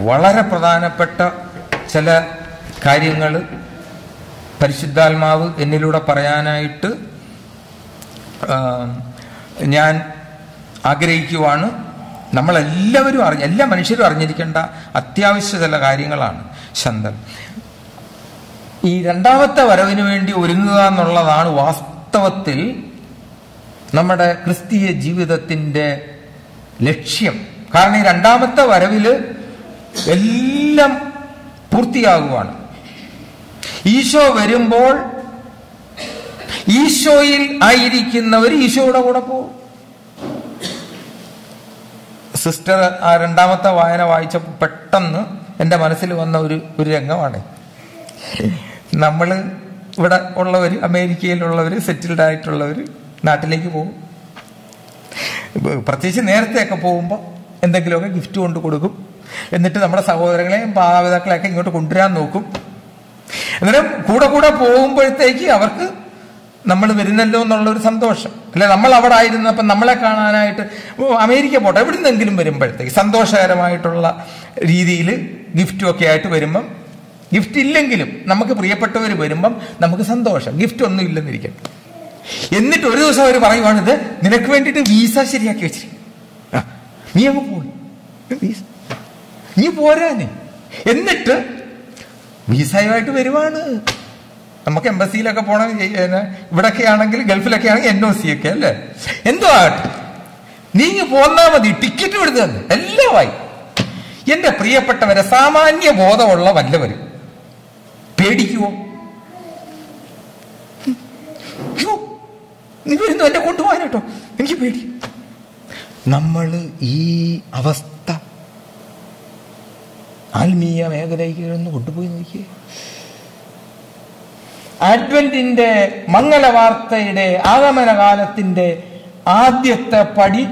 വളരെ പ്രധാനപ്പെട്ട ചില കാര്യങ്ങൾ പരിശുദ്ധാത്മാവ് എന്നിലൂടെ പറയാനായിട്ട് ഞാൻ ആഗ്രഹിക്കുവാണ്. നമ്മളെല്ലാവരും എല്ലാ മനുഷ്യരും അറിഞ്ഞിരിക്കേണ്ട അത്യാവശ്യ ചില കാര്യങ്ങളാണ്. ശന്തൽ, ഈ രണ്ടാമത്തെ വരവിന് വേണ്ടി ഒരുങ്ങുക എന്നുള്ളതാണ് വാസ്തവത്തിൽ നമ്മുടെ ക്രിസ്തീയ ജീവിതത്തിന്റെ ലക്ഷ്യം. കാരണം ഈ രണ്ടാമത്തെ വരവില് എല്ലാം പൂർത്തിയാകുവാണ്. ഈശോ വരുമ്പോൾ ഈശോയിൽ ആയിരിക്കുന്നവർ ഈശോയുടെ കൂടെ പോകും. സിസ്റ്റർ ആ രണ്ടാമത്തെ വായന വായിച്ചപ്പോൾ പെട്ടെന്ന് എൻ്റെ മനസ്സിൽ വന്ന ഒരു രംഗമാണ്. നമ്മള് ഇവിടെ ഉള്ളവര്, അമേരിക്കയിലുള്ളവര്, സെറ്റിൽഡ് ആയിട്ടുള്ളവര് നാട്ടിലേക്ക് പോകും. പ്രത്യേകിച്ച് നേരത്തെയൊക്കെ പോകുമ്പോൾ എന്തെങ്കിലുമൊക്കെ ഗിഫ്റ്റ് കൊണ്ട് കൊടുക്കും. എന്നിട്ട് നമ്മുടെ സഹോദരങ്ങളെയും മാതാപിതാക്കളെയൊക്കെ ഇങ്ങോട്ട് കൊണ്ടുവരാൻ നോക്കും. അന്നേരം കൂടെ കൂടെ പോകുമ്പോഴത്തേക്ക് അവർക്ക് നമ്മൾ വരുന്നല്ലോ എന്നുള്ളൊരു സന്തോഷം. അല്ലെ, നമ്മൾ അവിടെ ആയിരുന്നപ്പം നമ്മളെ കാണാനായിട്ട് അമേരിക്ക പോട്ടെ എവിടുന്നെങ്കിലും വരുമ്പോഴത്തേക്ക് സന്തോഷകരമായിട്ടുള്ള രീതിയിൽ ഗിഫ്റ്റും ഒക്കെ ആയിട്ട് വരുമ്പം, ഗിഫ്റ്റ് ഇല്ലെങ്കിലും നമുക്ക് പ്രിയപ്പെട്ടവർ വരുമ്പം നമുക്ക് സന്തോഷം. ഗിഫ്റ്റ് ഒന്നും ഇല്ലെന്നിരിക്കട്ടെ. എന്നിട്ട് ഒരു ദിവസം അവർ പറയുവാണ്, ഇത് നിനക്ക് വേണ്ടിയിട്ട് വീസ ശരിയാക്കി വെച്ചിരിക്കും, നീ അങ്ങ് പോയി, നീ പോരാന്. എന്നിട്ട് വീസയുമായിട്ട് വരുവാണ്. നമുക്ക് എംബസിയിലൊക്കെ പോകണം, ഇവിടൊക്കെ ആണെങ്കിൽ ഗൾഫിലൊക്കെ ആണെങ്കിൽ NOC ഒക്കെ അല്ലേ, എന്തോ ആകട്ടെ, നീ പോന്നാ മതി, ടിക്കറ്റ് എടുത്ത് തന്നെ എല്ലാമായി. എന്റെ പ്രിയപ്പെട്ടവരെ, സാമാന്യ ബോധമുള്ള വല്ലവരും പേടിക്കുവോ? നീ വരുന്നു എന്നെ കൊണ്ടുപോകാനോ, എനിക്ക് പേടി. നമ്മൾ ഈ അവസ്ഥ ആത്മീയ മേഖലയ്ക്ക് ഒന്ന് കൊണ്ടുപോയി നോക്കിയേ. അഡ്വന്റിന്റെ മംഗളവാർത്തയുടെ ആഗമനകാലത്തിന്റെ ആദ്യത്തെ പടി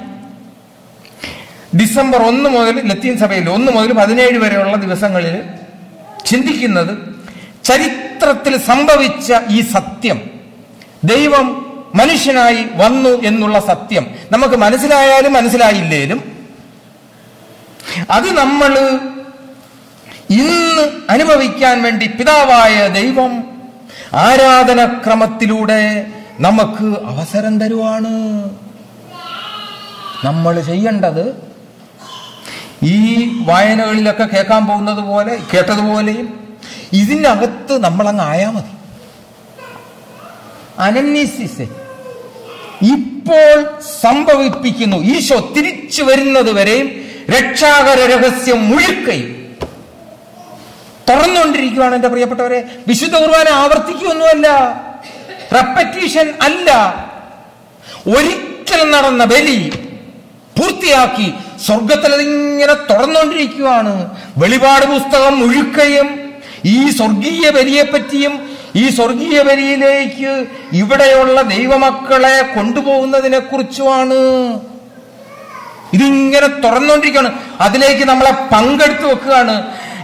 ഡിസംബർ 1 മുതൽ ലത്തീൻ സഭയിൽ 1 മുതൽ 17 വരെയുള്ള ദിവസങ്ങളിൽ ചിന്തിക്കുന്നത് ചരിത്രത്തിൽ സംഭവിച്ച ഈ സത്യം, ദൈവം മനുഷ്യനായി വന്നു എന്നുള്ള സത്യം നമുക്ക് മനസ്സിലായാലും മനസ്സിലായില്ലേലും അത് നമ്മൾ ഇന്ന് അനുഭവിക്കാൻ വേണ്ടി പിതാവായ ദൈവം ആരാധനക്രമത്തിലൂടെ നമുക്ക് അവസരം തരുവാണ്. നമ്മൾ ചെയ്യേണ്ടത് ഈ വായനകളിലൊക്കെ കേൾക്കാൻ പോകുന്നത് പോലെ, കേട്ടതുപോലെയും ഇതിനകത്ത് നമ്മളങ്ങ് ആയാ മതി. അനന്യസിസ് ഇപ്പോൾ സംഭവിപ്പിക്കുന്നു. ഈശോ തിരിച്ചു വരുന്നത് വരെയും രക്ഷാകര രഹസ്യം മുഴുക്കയും തുറന്നുകൊണ്ടിരിക്കുകയാണ്. എന്റെ പ്രിയപ്പെട്ടവരെ, വിശുദ്ധ കുർബാന ആവർത്തിക്കുകയൊന്നുമല്ല, റെപ്പറ്റീഷൻ അല്ല. ഒരിക്കൽ നടന്ന ബലി പൂർത്തിയാക്കി സ്വർഗത്തിൽ അതിങ്ങനെ തുറന്നുകൊണ്ടിരിക്കുകയാണ്. വെളിപാട് പുസ്തകം മുഴുക്കയും ഈ സ്വർഗീയ ബലിയെപ്പറ്റിയും ഈ സ്വർഗീയ ബലിയിലേക്ക് ഇവിടെയുള്ള ദൈവമക്കളെ കൊണ്ടുപോകുന്നതിനെ കുറിച്ചുമാണ്. ഇതിങ്ങനെ തുറന്നുകൊണ്ടിരിക്കുകയാണ്. അതിലേക്ക് നമ്മളെ പങ്കെടുത്തു വെക്കുകയാണ്.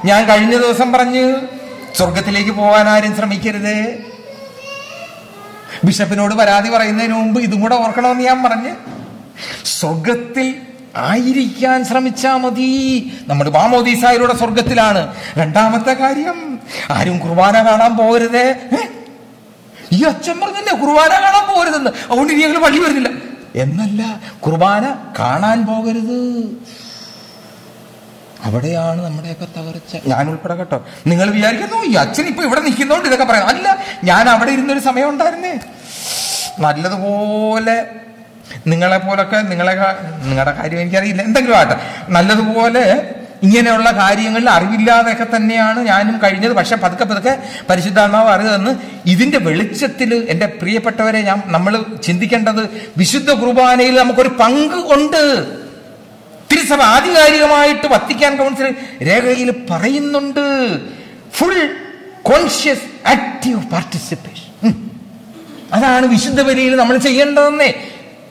ഞാൻ കഴിഞ്ഞ ദിവസം പറഞ്ഞ് സ്വർഗത്തിലേക്ക് പോകാൻ ആരും ശ്രമിക്കരുത്. ബിഷപ്പിനോട് പരാതി പറയുന്നതിന് മുമ്പ് ഇതും കൂടെ ഓർക്കണമെന്ന് ഞാൻ പറഞ്ഞ്, സ്വർഗത്തിൽ ആയിരിക്കാൻ ശ്രമിച്ചാ മതി. നമ്മൾ മാമോദീസായിലൂടെ സ്വർഗത്തിലാണ്. രണ്ടാമത്തെ കാര്യം, ആരും കുർബാന കാണാൻ പോകരുതേ. ഈ അച്ഛൻ പറഞ്ഞല്ലേ കുർബാന കാണാൻ പോകരുതെന്ന്, അതുകൊണ്ട് ഇനി ഞങ്ങൾ പള്ളി വരുന്നില്ല എന്നല്ല, കുർബാന കാണാൻ പോകരുത്. അവിടെയാണ് നമ്മുടെയൊക്കെ തകർച്ച. ഞാൻ ഉൾപ്പെടെ കേട്ടോ. നിങ്ങൾ വിചാരിക്കുന്നു ഈ അച്ഛൻ ഇപ്പൊ ഇവിടെ നിൽക്കുന്നോണ്ട് ഇതൊക്കെ പറയാം. അല്ല, ഞാൻ അവിടെ ഇരുന്നൊരു സമയം ഉണ്ടായിരുന്നേ. നല്ലതുപോലെ നിങ്ങളെപ്പോലൊക്കെ, നിങ്ങളുടെ കാര്യം എനിക്കറിയില്ല, എന്തെങ്കിലും ആട്ടെ, നല്ലതുപോലെ ഇങ്ങനെയുള്ള കാര്യങ്ങളിൽ അറിവില്ലാതെയൊക്കെ തന്നെയാണ് ഞാനും കഴിഞ്ഞത്. പക്ഷെ പതുക്കെ പതുക്കെ പരിശുദ്ധാത്മാവ് അറിതെന്ന് ഇതിന്റെ വെളിച്ചത്തിൽ എൻ്റെ പ്രിയപ്പെട്ടവരെ നമ്മൾ ചിന്തിക്കേണ്ടത്, വിശുദ്ധ കുർബാനയിൽ നമുക്കൊരു പങ്ക് ഉണ്ട്. തിരുസഭ ആധികാരികമായിട്ട് വത്തിക്കാൻ കൗൺസിൽ രേഖയിൽ പറയുന്നുണ്ട്, ഫുൾ കോൺഷ്യസ് ആക്റ്റീവ് പാർട്ടിസിപ്പേഷൻ. അതാണ് വിശുദ്ധ ബലിയിൽ നമ്മൾ ചെയ്യേണ്ടതെന്നേ.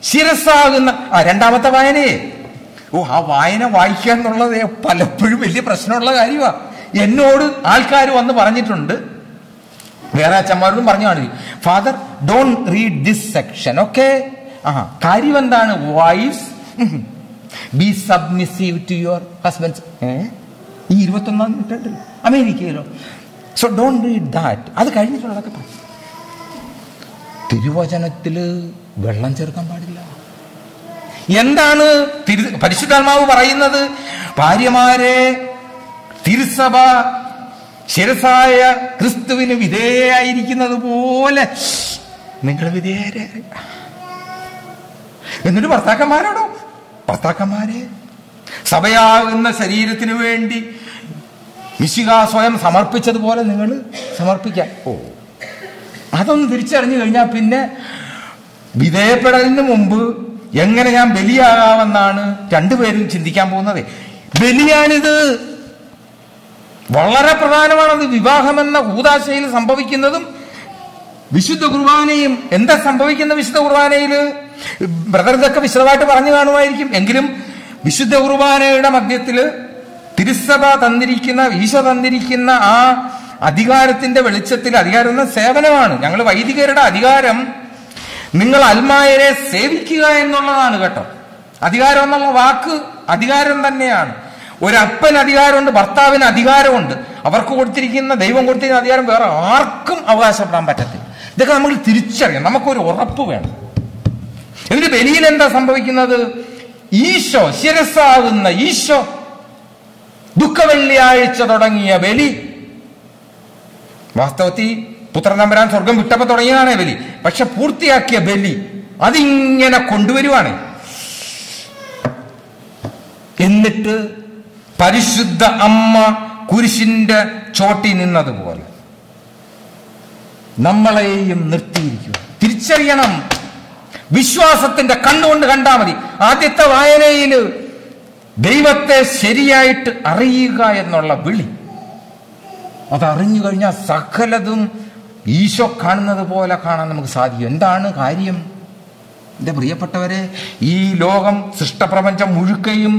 ശിരസാകുന്ന രണ്ടാമത്തെ വായനയെ, ആ വായന വായിക്കുക എന്നുള്ളത് പലപ്പോഴും വലിയ പ്രശ്നമുള്ള കാര്യമാണ്. എന്നോട് ആൾക്കാർ വന്ന് പറഞ്ഞിട്ടുണ്ട്, വേറെ അച്ഛന്മാരോടും പറഞ്ഞു കാണില്ല, father don't read this section. Okay, കാര്യം എന്താണ്? Wives be submissive to your husbands. ഈ 21-ാം നൂറ്റാണ്ടിൽ അമേരിക്കയിലോ. So don't read that. അത് കഴിഞ്ഞിട്ടുള്ളതൊക്കെ പറയും. തിരുവചനത്തില് വെള്ളം ചേർക്കാൻ പാടില്ല. എന്താണ് പരിശുദ്ധാത്മാവ് പറയുന്നത്? ഭാര്യമാരെ തിരുസഭ ശിരസായ ക്രിസ്തുവിന് വിധേയായിരിക്കുന്നത് പോലെ നിങ്ങൾ വിധേയരെ. എന്നിട്ട് ഭർത്താക്കന്മാരെ സഭയാകുന്ന ശരീരത്തിനു വേണ്ടി മിശിഹ സ്വയം സമർപ്പിച്ചതുപോലെ നിങ്ങൾ സമർപ്പിക്കാൻ. അതൊന്ന് തിരിച്ചറിഞ്ഞു കഴിഞ്ഞാൽ പിന്നെ വിധേയപ്പെടലിന് മുമ്പ് എങ്ങനെ ഞാൻ ബലിയാകാമെന്നാണ് രണ്ടുപേരും ചിന്തിക്കാൻ പോകുന്നത്. ബലിയാണിത്, വളരെ പ്രധാനമാണത്. വിവാഹമെന്ന കൂദാശയിൽ സംഭവിക്കുന്നതും വിശുദ്ധ കുർബാനയും. എന്താ സംഭവിക്കുന്ന വിശുദ്ധ കുർബാനയില്? ബ്രദർ ഇതൊക്കെ വിശദമായിട്ട് പറഞ്ഞു കാണുമായിരിക്കും. എങ്കിലും വിശുദ്ധ കുർബാനയുടെ മധ്യത്തില് തിരുസഭ തന്നിരിക്കുന്ന, ഈശോ തന്നിരിക്കുന്ന ആ അധികാരത്തിന്റെ വെളിച്ചത്തിൽ, അധികാരം എന്ന സേവനമാണ്. ഞങ്ങൾ വൈദികരുടെ അധികാരം നിങ്ങൾ അൽമായരെ സേവിക്കുക എന്നുള്ളതാണ് കേട്ടോ. അധികാരം എന്നുള്ള വാക്ക് അധികാരം തന്നെയാണ്. ഒരപ്പന് അധികാരമുണ്ട്, ഭർത്താവിന് അധികാരമുണ്ട്. അവർക്ക് കൊടുത്തിരിക്കുന്ന, ദൈവം കൊടുത്തിരിക്കുന്ന അധികാരം വേറെ ആർക്കും അവകാശപ്പെടാൻ പറ്റത്തില്ല. ഇതൊക്കെ നമ്മൾ തിരിച്ചറിയാം. നമുക്കൊരു ഉറപ്പ് വേണം. എന്നിട്ട് ബലിയിൽ എന്താ സംഭവിക്കുന്നത്? ഈശോ, ശിരസ്സാകുന്ന ഈശോ ദുഃഖവെള്ളിയാഴ്ച തുടങ്ങിയ ബലി, വാസ്തവത്തിൽ പുത്രൻ തമ്പുരാൻ സ്വർഗം വിട്ടപ്പോ തുടങ്ങിയതാണ് ബലി. പക്ഷെ പൂർത്തിയാക്കിയ ബലി അതിങ്ങനെ കൊണ്ടുവരുവാണ്. എന്നിട്ട് പരിശുദ്ധ അമ്മ കുരിശിന്റെ ചോട്ടി നിന്നതുപോലെ നമ്മളെയും നിർത്തിയിരിക്കുക. തിരിച്ചറിയണം. വിശ്വാസത്തിന്റെ കണ്ണുകൊണ്ട് കണ്ടാൽ മതി. ആദ്യത്തെ വായനയില് ദൈവത്തെ ശരിയായിട്ട് അറിയുക എന്നുള്ള വിളി, അതറിഞ്ഞു കഴിഞ്ഞാൽ സകലതും ഈശോ കാണുന്നത് പോലെ കാണാൻ നമുക്ക് സാധിക്കും. എന്താണ് കാര്യം? എന്റെ പ്രിയപ്പെട്ടവരെ, ഈ ലോകം സൃഷ്ടപ്രപഞ്ചം മുഴുക്കയും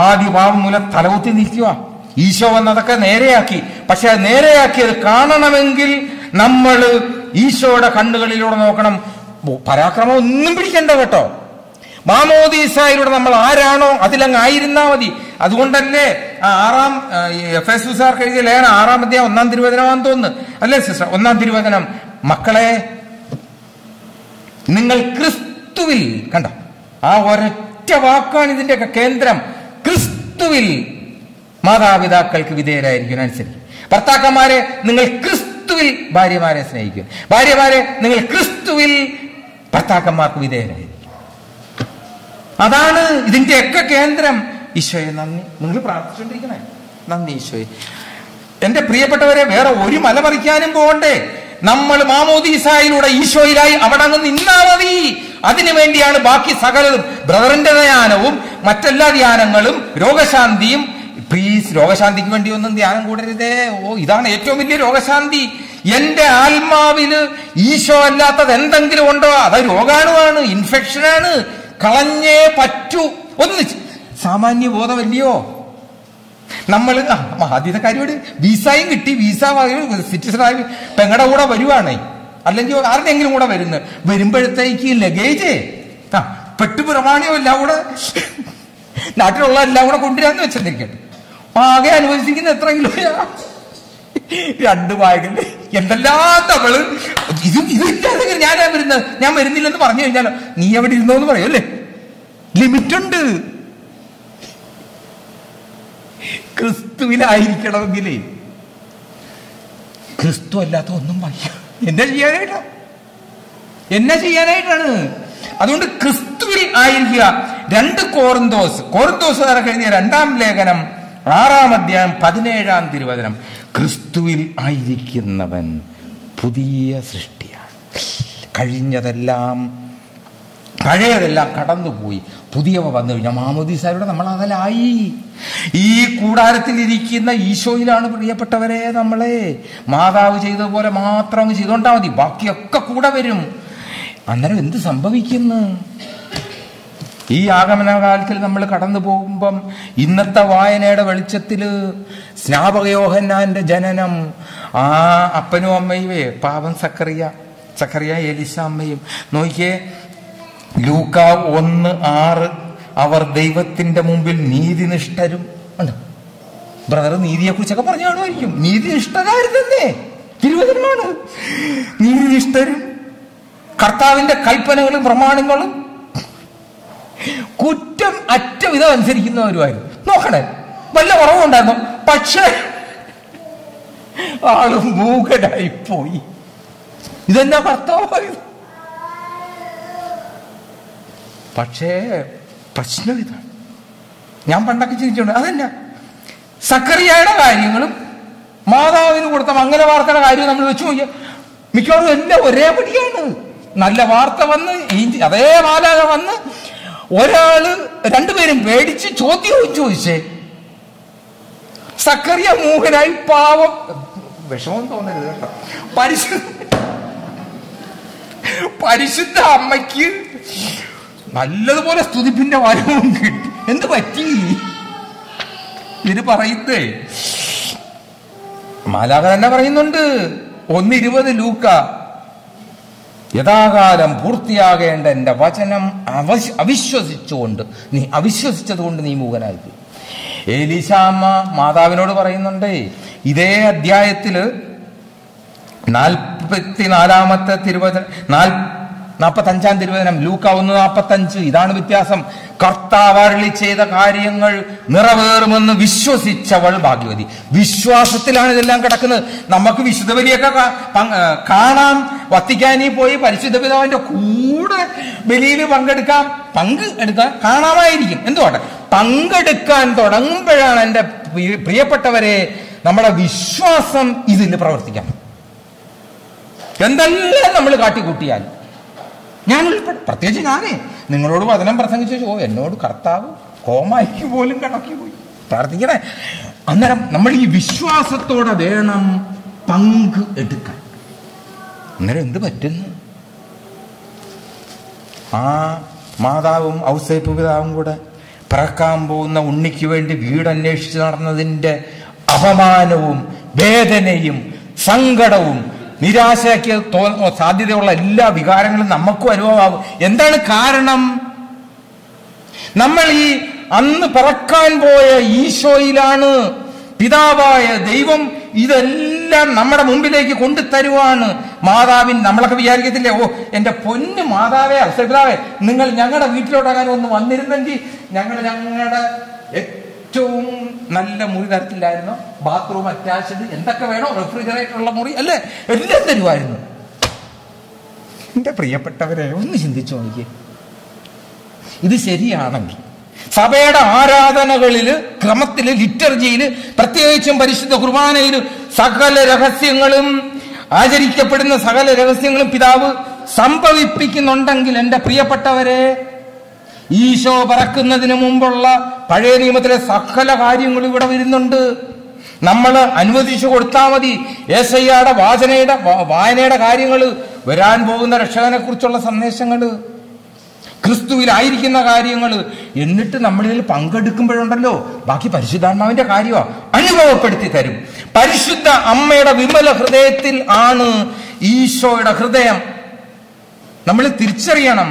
ആദിഭാവം മൂലം തലകുത്തി നിൽക്കുക. ഈശോ വന്നതൊക്കെ നേരെയാക്കി. പക്ഷെ നേരെയാക്കിയത് കാണണമെങ്കിൽ നമ്മൾ ഈശോയുടെ കണ്ണുകളിലൂടെ നോക്കണം. പരാക്രമം ഒന്നും പിടിക്കണ്ട കേട്ടോ. മാമോദീസായിലൂടെ നമ്മൾ ആരാണോ അതിലങ്ങ് ആയിരുന്നാ മതി. അതുകൊണ്ടല്ലേ എഫേസുസാർക്ക് എഴുതിയ ലേഖനം 6-ാം അധ്യായം 1-ാം തിരുവചനമാണെന്ന് തോന്നുന്നു, അല്ലേ സിസ്റ്റർ? 1-ാം തിരുവചനം. മക്കളെ, നിങ്ങൾ ക്രിസ്തുവിൽ, കണ്ട ആ ഒരൊറ്റ വാക്കാണ് ഇതിന്റെയൊക്കെ കേന്ദ്രം. ക്രിസ്തുവിൽ മാതാപിതാക്കൾക്ക് വിധേയരായിരിക്കും, അനുസരിക്കും. ഭർത്താക്കന്മാരെ, നിങ്ങൾ ക്രിസ്തുവിൽ ഭാര്യമാരെ സ്നേഹിക്കും. ഭാര്യമാരെ, നിങ്ങൾ ക്രിസ്തുവിൽ ഭർത്താക്കന്മാർക്ക് വിധേയരായിരിക്കും. അതാണ് ഇതിന്റെയൊക്കെ കേന്ദ്രം. ഈശോയെ നന്ദി. നിങ്ങൾ പ്രാർത്ഥിച്ചുകൊണ്ടിരിക്കണേ. നന്ദി ഈശോയെ. എന്റെ പ്രിയപ്പെട്ടവരെ, വേറെ ഒരു മല പറിക്കാനും പോകണ്ടേ. നമ്മൾ മാമോദീസായിലൂടെ ഈശോയിലായി അവിടെ അങ്ങ് നിന്നാ മതി. അതിനു വേണ്ടിയാണ് ബാക്കി സകലതും. ബ്രദറിന്റെ ധ്യാനവും മറ്റെല്ലാ ധ്യാനങ്ങളും, രോഗശാന്തിയും. പ്ലീസ്, രോഗശാന്തിക്ക് വേണ്ടി ഒന്നും ധ്യാനം കൂടരുതേ. ഇതാണ് ഏറ്റവും വലിയ രോഗശാന്തി. എന്റെ ആത്മാവില് ഈശോ അല്ലാത്തത് എന്തെങ്കിലും ഉണ്ടോ? അത് രോഗാണുവാണ്, ഇൻഫെക്ഷനാണ്. കളഞ്ഞേ പറ്റൂ. ഒന്ന് സാമാന്യ ബോധമല്ലയോ നമ്മൾ? ആദ്യത്തെ കാര്യോട് വിസയും കിട്ടി, വിസ സിറ്റിസണായി പെങ്ങടെ കൂടെ വരുവാണ്, അല്ലെങ്കിൽ ആരുടെയെങ്കിലും കൂടെ വരുമ്പോഴത്തേക്ക് ലഗേജ് പെട്ടുപ്രമാണിയോ എല്ലാം കൂടെ നാട്ടിലുള്ള എല്ലാം കൂടെ കൊണ്ടുവരാന്ന് വെച്ചിരിക്കട്ടെ. ആകെ അനുവദിച്ചിരിക്കുന്ന എത്ര കിലോയാ? 2 ബാഗല്ലേ. എന്തെല്ലാം തവള്. ഇതില്ലാതെ ഞാൻ വരുന്നില്ലെന്ന് പറഞ്ഞു കഴിഞ്ഞാലോ നീ എവിടെ ഇരുന്നോന്ന് പറയും അല്ലേ? ലിമിറ്റുണ്ട്. ക്രിസ്തുവിലായിരിക്കണമെങ്കിലേ ക്രിസ്തു അല്ലാത്ത ഒന്നും വയ്യ. എന്നെ ചെയ്യാനായിട്ടാണ്. അതുകൊണ്ട് ക്രിസ്തുവിൽ ആയിരിക്കുക. 2 കോറിന്തോസുകാർക്ക് എഴുതിയ 2-ാം ലേഖനം 6-ാം അധ്യായം 17-ാം തിരുവചനം. ക്രിസ്തുവിൽ ആയിരിക്കുന്നവൻ പുതിയ സൃഷ്ടിയാണ്. കഴിഞ്ഞതെല്ലാം, പഴയതെല്ലാം കടന്നുപോയി, പുതിയവ വന്നു കഴിഞ്ഞാൽ മാമോദീസായിലൂടെ നമ്മൾ അതിലായി. ഈ കൂടാരത്തിൽ ഇരിക്കുന്ന ഈശോയിലാണ് പ്രിയപ്പെട്ടവരെ നമ്മളെ. മാതാവ് ചെയ്തതുപോലെ മാത്രം ചെയ്തോണ്ടാ മതി, ബാക്കിയൊക്കെ കൂടെ വരും. അന്നേരം എന്ത് സംഭവിക്കുന്നു? ഈ ആഗമനകാലത്തിൽ നമ്മൾ കടന്നു പോകുമ്പം ഇന്നത്തെ വായനയുടെ വെളിച്ചത്തില് സ്നാപക യോഹന്നാന്റെ ജനനം, ആ അപ്പനും അമ്മയും പാവം സക്കറിയ എലിസ അമ്മയും നോക്കിയേ. ലൂക്ക 1:6 അവർ ദൈവത്തിന്റെ മുമ്പിൽ നീതിനിഷ്ഠരും ഉണ്ട്. ബ്രദർ നീതിയെക്കുറിച്ചൊക്കെ പറഞ്ഞു കാണുമായിരിക്കും. നീതിനിഷ്ഠരായിരുന്നേ, തിരുവചനമാണ്. നീതിനിഷ്ഠരും കർത്താവിന്റെ കൽപ്പനകളും പ്രമാണങ്ങളും കുറ്റം അറ്റ വിധം അനുസരിക്കുന്നവരുമായിരുന്നു. നോക്കണേ, വല്ല കുറവുണ്ടായിരുന്നു. പക്ഷേ ആള് മൂകനായിപ്പോയി. ഇതെന്നാ കർത്താവായത്? പക്ഷേ പ്രശ്നം ഇതാണ്. ഞാൻ പണ്ടൊക്കെ ചിന്തിച്ചിട്ടുണ്ട്, അതല്ല സക്കറിയയുടെ കാര്യങ്ങളും മാതാവിന് കൊടുത്ത മംഗല വാർത്തയുടെ കാര്യവും നമ്മൾ വെച്ച് നോക്കിയാൽ മിക്കവാറും എല്ലാം ഒരേ പടിയാണ്. നല്ല വാർത്ത വന്ന് അതേ മാലാഖ വന്ന് ഒരാള് രണ്ടുപേരും പേടിച്ച് ചോദ്യവും ചോദിച്ചേ. സക്കറിയ മൂഹനായി പാവം, വിഷമം തോന്നരുത് കേട്ടോ, പരിശുദ്ധ അമ്മയ്ക്ക് നല്ലതുപോലെ സ്തുതിപ്പിന്റെ വരവും കിട്ടി. എന്ത് പറ്റി ഇതിന് പറയുന്നേ? മാലാഖ തന്നെ പറയുന്നുണ്ട്, 1:20 ലൂക്ക, യഥാകാലം പൂർത്തിയാകേണ്ട എന്റെ വചനം അവിശ്വസിച്ചുകൊണ്ട് അവിശ്വസിച്ചത് കൊണ്ട് നീ മൂകനായി. എലീശാമ്മ മാതാവിനോട് പറയുന്നുണ്ട്, ഇതേ അധ്യായത്തില് 44-ാമത്തെ തിരുവചനം, 45-ാം തിരുവചനം, ലൂക്ക 1:45. ഇതാണ് വ്യത്യാസം. കർത്താവ് അരുളി ചെയ്ത കാര്യങ്ങൾ നിറവേറുമെന്ന് വിശ്വസിച്ചവൾ ഭാഗ്യവതി. വിശ്വാസത്തിലാണ് ഇതെല്ലാം കിടക്കുന്നത്. നമുക്ക് വിശുദ്ധ ബലിയൊക്കെ കാണാം, വത്തിക്കാനിൽ പോയി പരിശുദ്ധ പിതാവിന്റെ കൂടെ ബലിയിൽ പങ്കെടുക്കാൻ കാണാമായിരിക്കും. എന്തുകൊണ്ടാ? പങ്കെടുക്കാൻ തുടങ്ങുമ്പോഴാണ് എന്റെ പ്രിയപ്പെട്ടവരെ നമ്മുടെ വിശ്വാസം ഇതിൽ പ്രവർത്തിക്കണം. എന്തെല്ലാം നമ്മൾ കാട്ടിക്കൂട്ടിയാൽ, ഞാൻ ഉൾപ്പെടെ, പ്രത്യേകിച്ച് ഞാനേ നിങ്ങളോട് വചനം പ്രസംഗിച്ചു, എന്നോട് കർത്താവ് കോമായിക്ക് പോലും കണക്കി പോയി പ്രാർത്ഥിക്കണേ. അന്നേരം നമ്മൾ ഈ വിശ്വാസത്തോടെ വേണം പങ്ക് എടുക്കാൻ. അന്നേരം എന്ത് പറ്റുന്നു? ആ മാതാവും ഔസേപ്പ് പിതാവും കൂടെ പിറക്കാൻ പോകുന്ന ഉണ്ണിക്ക് വേണ്ടി വീടന്വേഷിച്ച് നടന്നതിന്റെ അപമാനവും വേദനയും സങ്കടവും നിരാശയ്ക്ക് സാധ്യതയുള്ള എല്ലാ വികാരങ്ങളും നമുക്കും അനുഭവമാകും. എന്താണ് കാരണം? നമ്മൾ ഈ അന്ന് പിറക്കാൻ പോയ ഈശോയിലാണ് പിതാവായ ദൈവം ഇതെല്ലാം നമ്മുടെ മുമ്പിലേക്ക് കൊണ്ടുതരുവാണ്. മാതാവിൻ നമ്മളൊക്കെ വിചാരിക്കത്തില്ലേ, ഓ എന്റെ പൊന്ന് മാതാവേ, ഔസേപ്പിതാവേ, നിങ്ങൾ ഞങ്ങളുടെ വീട്ടിലോട്ടങ്ങനെ ഒന്ന് വന്നിരുന്നെങ്കിൽ ഞങ്ങളുടെ ഏറ്റവും നല്ല മുറി തരത്തില്ലായിരുന്നു, ബാത്റൂം അറ്റാച്ച്ഡ്, എന്തൊക്കെ വേണോ, റെഫ്രിജറേറ്റർ ഉള്ള മുറി അല്ലേ, എല്ലാം തരുമായിരുന്നു. എന്റെ പ്രിയപ്പെട്ടവരെ ഒന്ന് ചിന്തിച്ചു നോക്കിയേ. ഇത് ശരിയാണെങ്കിൽ സഭയുടെ ആരാധനകളില്, ക്രമത്തില്, ലിറ്റർജിയില്, പ്രത്യേകിച്ചും പരിശുദ്ധ കുർബാനയില് സകല രഹസ്യങ്ങളും ആചരിക്കപ്പെടുന്ന സകല രഹസ്യങ്ങളും പിതാവ് സംഭവിപ്പിക്കുന്നുണ്ടെങ്കിൽ എന്റെ പ്രിയപ്പെട്ടവരെ, ഈശോ പറക്കുന്നതിന് മുമ്പുള്ള പഴയ നിയമത്തിലെ സകല കാര്യങ്ങളും ഇവിടെ വരുന്നുണ്ട്. നമ്മൾ അനുവദിച്ചു കൊടുത്താൽ മതി. യേശയ്യയുടെ വായനയുടെ കാര്യങ്ങള്, വരാൻ പോകുന്ന രക്ഷകനെ കുറിച്ചുള്ള സന്ദേശങ്ങള്, ക്രിസ്തുവിലായിരിക്കുന്ന കാര്യങ്ങള്, എന്നിട്ട് നമ്മളിൽ പങ്കെടുക്കുമ്പോഴുണ്ടല്ലോ ബാക്കി പരിശുദ്ധാത്മാവിന്റെ കാര്യമാണ് അനുഭവപ്പെടുത്തി തരും. പരിശുദ്ധ അമ്മയുടെ വിമല ഹൃദയത്തിൽ ആണ് ഈശോയുടെ ഹൃദയം. നമ്മൾ തിരിച്ചറിയണം.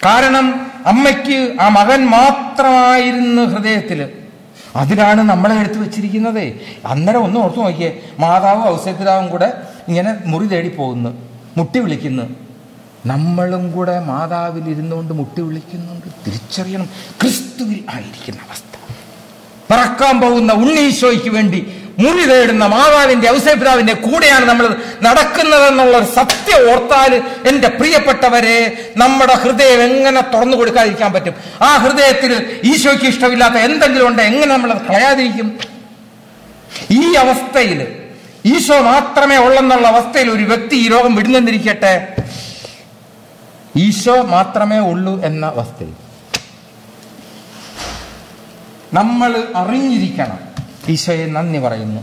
കാരണം അമ്മയ്ക്ക് ആ മകൻ മാത്രമായിരുന്നു ഹൃദയത്തില്. അതിലാണ് നമ്മളെ എടുത്തു വെച്ചിരിക്കുന്നത്. അന്നേരം ഒന്ന് ഓർത്തു നോക്കിയേ, മാതാവും ഔസേപ്പിതാവും കൂടെ ഇങ്ങനെ മുറി തേടി പോകുന്നു, മുട്ടി വിളിക്കുന്നു. നമ്മളും കൂടെ മാതാവിൽ ഇരുന്നുകൊണ്ട് മുട്ടി വിളിക്കുന്നുണ്ട്. തിരിച്ചറിയണം, ക്രിസ്തുവിൽ ആയിരിക്കുന്ന അവസ്ഥ. പറക്കാൻ പോകുന്ന ഉണ്ണീശോയ്ക്ക് വേണ്ടി മുറി തേടുന്ന മാതാവിന്റെ ഔസേപ്പിതാവിന്റെ കൂടെയാണ് നമ്മൾ നടക്കുന്നതെന്നുള്ള സത്യം ഓർത്താൽ എന്റെ പ്രിയപ്പെട്ടവരെ, നമ്മുടെ ഹൃദയം എങ്ങനെ തുറന്നു കൊടുക്കാതിരിക്കാൻ പറ്റും? ആ ഹൃദയത്തിൽ ഈശോയ്ക്ക് ഇഷ്ടമില്ലാത്ത എന്തെങ്കിലും ഉണ്ടോ, എങ്ങനെ നമ്മളത് കളയാതിരിക്കും? ഈ അവസ്ഥയിൽ ഈശോ മാത്രമേ ഉള്ളെന്നുള്ള അവസ്ഥയിൽ ഒരു വ്യക്തി ഈ ലോകം വിടുന്നെന്നിരിക്കട്ടെ, ഈശോ മാത്രമേ ഉള്ളൂ എന്ന അവസ്ഥയിൽ നമ്മൾ അറിഞ്ഞിരിക്കണം. ഈശോയെ നന്ദി പറയുന്നു.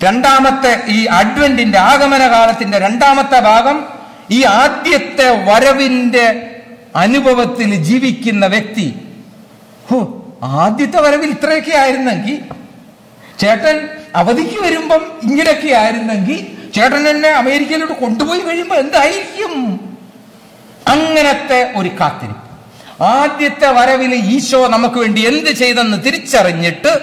രണ്ടാമത്തെ ഈ അഡ്വന്റിന്റെ ആഗമനകാലത്തിന്റെ രണ്ടാമത്തെ ഭാഗം, ഈ ആദ്യത്തെ വരവിന്റെ അനുഭവത്തിൽ ജീവിക്കുന്ന വ്യക്തി, ആദ്യത്തെ വരവിൽ ഇത്രയൊക്കെ ആയിരുന്നെങ്കിൽ, ചേട്ടൻ അവധിക്ക് വരുമ്പം ഇങ്ങനെയൊക്കെ ആയിരുന്നെങ്കിൽ, ചേട്ടൻ എന്നെ അമേരിക്കയിലോട്ട് കൊണ്ടുപോയി കഴിയുമ്പോൾ എന്തായിരിക്കും? അങ്ങനത്തെ ഒരു കാത്തിരിപ്പ്. ആദ്യത്തെ വരവിൽ ഈശോ നമുക്ക് വേണ്ടി എന്ത് ചെയ്തെന്ന് തിരിച്ചറിഞ്ഞിട്ട്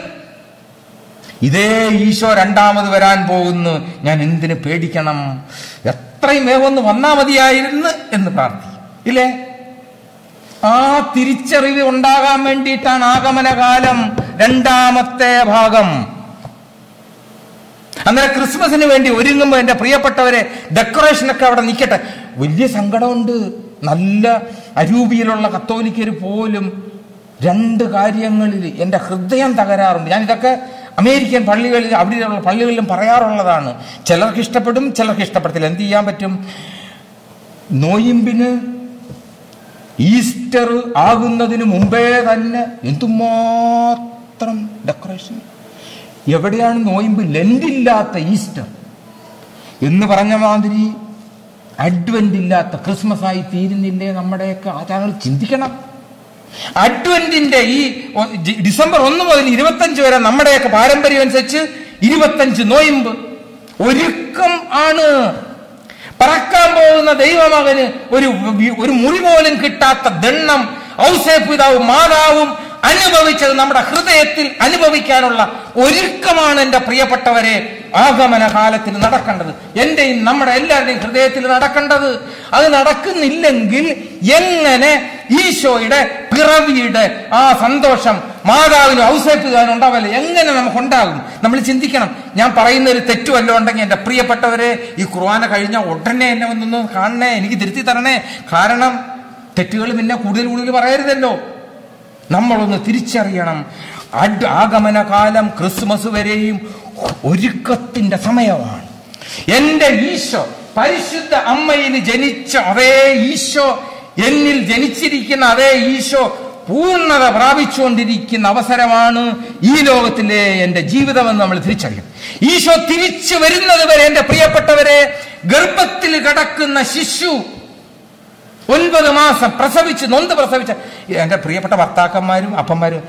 ഇതേ ഈശോ രണ്ടാമത് വരാൻ പോകുന്നു, ഞാൻ എന്തിനു പേടിക്കണം, എത്രയും വേഗം വന്നാ മതിയായിരുന്നു എന്ന് പ്രാർത്ഥിക്കും. ഇല്ലേ? ആ തിരിച്ചറിവ് ഉണ്ടാകാൻ വേണ്ടിയിട്ടാണ് ആഗമനകാലം രണ്ടാമത്തെ ഭാഗം. അന്നേരം ക്രിസ്മസിന് വേണ്ടി ഒരുങ്ങുമ്പോൾ എന്റെ പ്രിയപ്പെട്ടവരെ, ഡെക്കറേഷനൊക്കെ അവിടെ നിൽക്കട്ടെ. വലിയ സങ്കടമുണ്ട്. നല്ല അരൂപിയിലുള്ള കത്തോലിക്കർ പോലും 2 കാര്യങ്ങളിൽ എന്റെ ഹൃദയം തകരാറുണ്ട്. ഞാൻ ഇതൊക്കെ അമേരിക്കൻ പള്ളികളിൽ, അവിടെയുള്ള പള്ളികളിലും പറയാറുള്ളതാണ്. ചിലർക്ക് ഇഷ്ടപ്പെടും, ചിലർക്ക് ഇഷ്ടപ്പെടത്തില്ല. എന്ത് ചെയ്യാൻ പറ്റും? നോയിമ്പിന് ഈസ്റ്റർ ആകുന്നതിന് മുമ്പേ തന്നെ എന്തുമാത്രം ഡെക്കറേഷൻ. എവിടെയാണ് നോയിമ്പ്? ലെൻഡില്ലാത്ത ഈസ്റ്റർ എന്ന് പറഞ്ഞ മാതിരി അഡ്വന്റ് ഇല്ലാത്ത ക്രിസ്മസ് ആയി തീരുന്നില്ലേ നമ്മുടെയൊക്കെ ആചാരങ്ങൾ? ചിന്തിക്കണം. അഡ്വന്റിന്റെ ഈ ഡിസംബർ 1 മുതൽ 25 വരെ നമ്മുടെയൊക്കെ പാരമ്പര്യം അനുസരിച്ച് 25 നോയിമ്പ് ഒരുക്കം ആണ്. പറക്കാൻ പോകുന്ന ദൈവമകന് ഒരു മുറി പോലും കിട്ടാത്ത ദണ്ണം ഔസേപ്പ് പിതാവും മാതാവും അനുഭവിച്ചത് നമ്മുടെ ഹൃദയത്തിൽ അനുഭവിക്കാനുള്ള ഒരുക്കമാണ് എന്റെ പ്രിയപ്പെട്ടവരെ ആഗമന കാലത്തിൽ നടക്കേണ്ടത്. എന്റെയും നമ്മുടെ എല്ലാവരുടെയും ഹൃദയത്തിൽ നടക്കേണ്ടത്. അത് നടക്കുന്നില്ലെങ്കിൽ എങ്ങനെ ഈശോയുടെ പിറവിയുടെ ആ സന്തോഷം മാതാവിനും ഔസേപ്പിതാവിനും ഉണ്ടാവില്ല? എങ്ങനെ നമുക്കുണ്ടാകും? നമ്മൾ ചിന്തിക്കണം. ഞാൻ പറയുന്ന ഒരു തെറ്റു വല്ലതും ഉണ്ടെങ്കിൽ എന്റെ പ്രിയപ്പെട്ടവരെ, ഈ ഖുർആന കഴിഞ്ഞ ഉടനെ എന്നെ ഒന്നൊന്ന് കാണണേ, എനിക്ക് തിരുത്തി തരണേ. കാരണം തെറ്റുകൾ പിന്നെ കൂടുതൽ പറയരുതല്ലോ. നമ്മളൊന്ന് തിരിച്ചറിയണം. ആഗമനകാലം ക്രിസ്മസ് വരെയും ഒരുക്കത്തിന്റെ സമയമാണ്. എന്റെ ഈശോ, പരിശുദ്ധ അമ്മയിൽ ജനിച്ച അതേ ഈശോ, എന്നിൽ ജനിച്ചിരിക്കുന്ന അതേ ഈശോ പൂർണ്ണത പ്രാപിച്ചുകൊണ്ടിരിക്കുന്ന അവസരമാണ് ഈ ലോകത്തിലെ എന്റെ ജീവിതമെന്ന് നമ്മൾ തിരിച്ചറിയണം. ഈശോ തിരിച്ചു വരുന്നത് വരെ എന്റെ പ്രിയപ്പെട്ടവരെ, ഗർഭത്തിൽ കിടക്കുന്ന ശിശു 9 മാസം നൊന്ത് പ്രസവിച്ച എന്റെ പ്രിയപ്പെട്ട ഭർത്താക്കന്മാരും അപ്പന്മാരും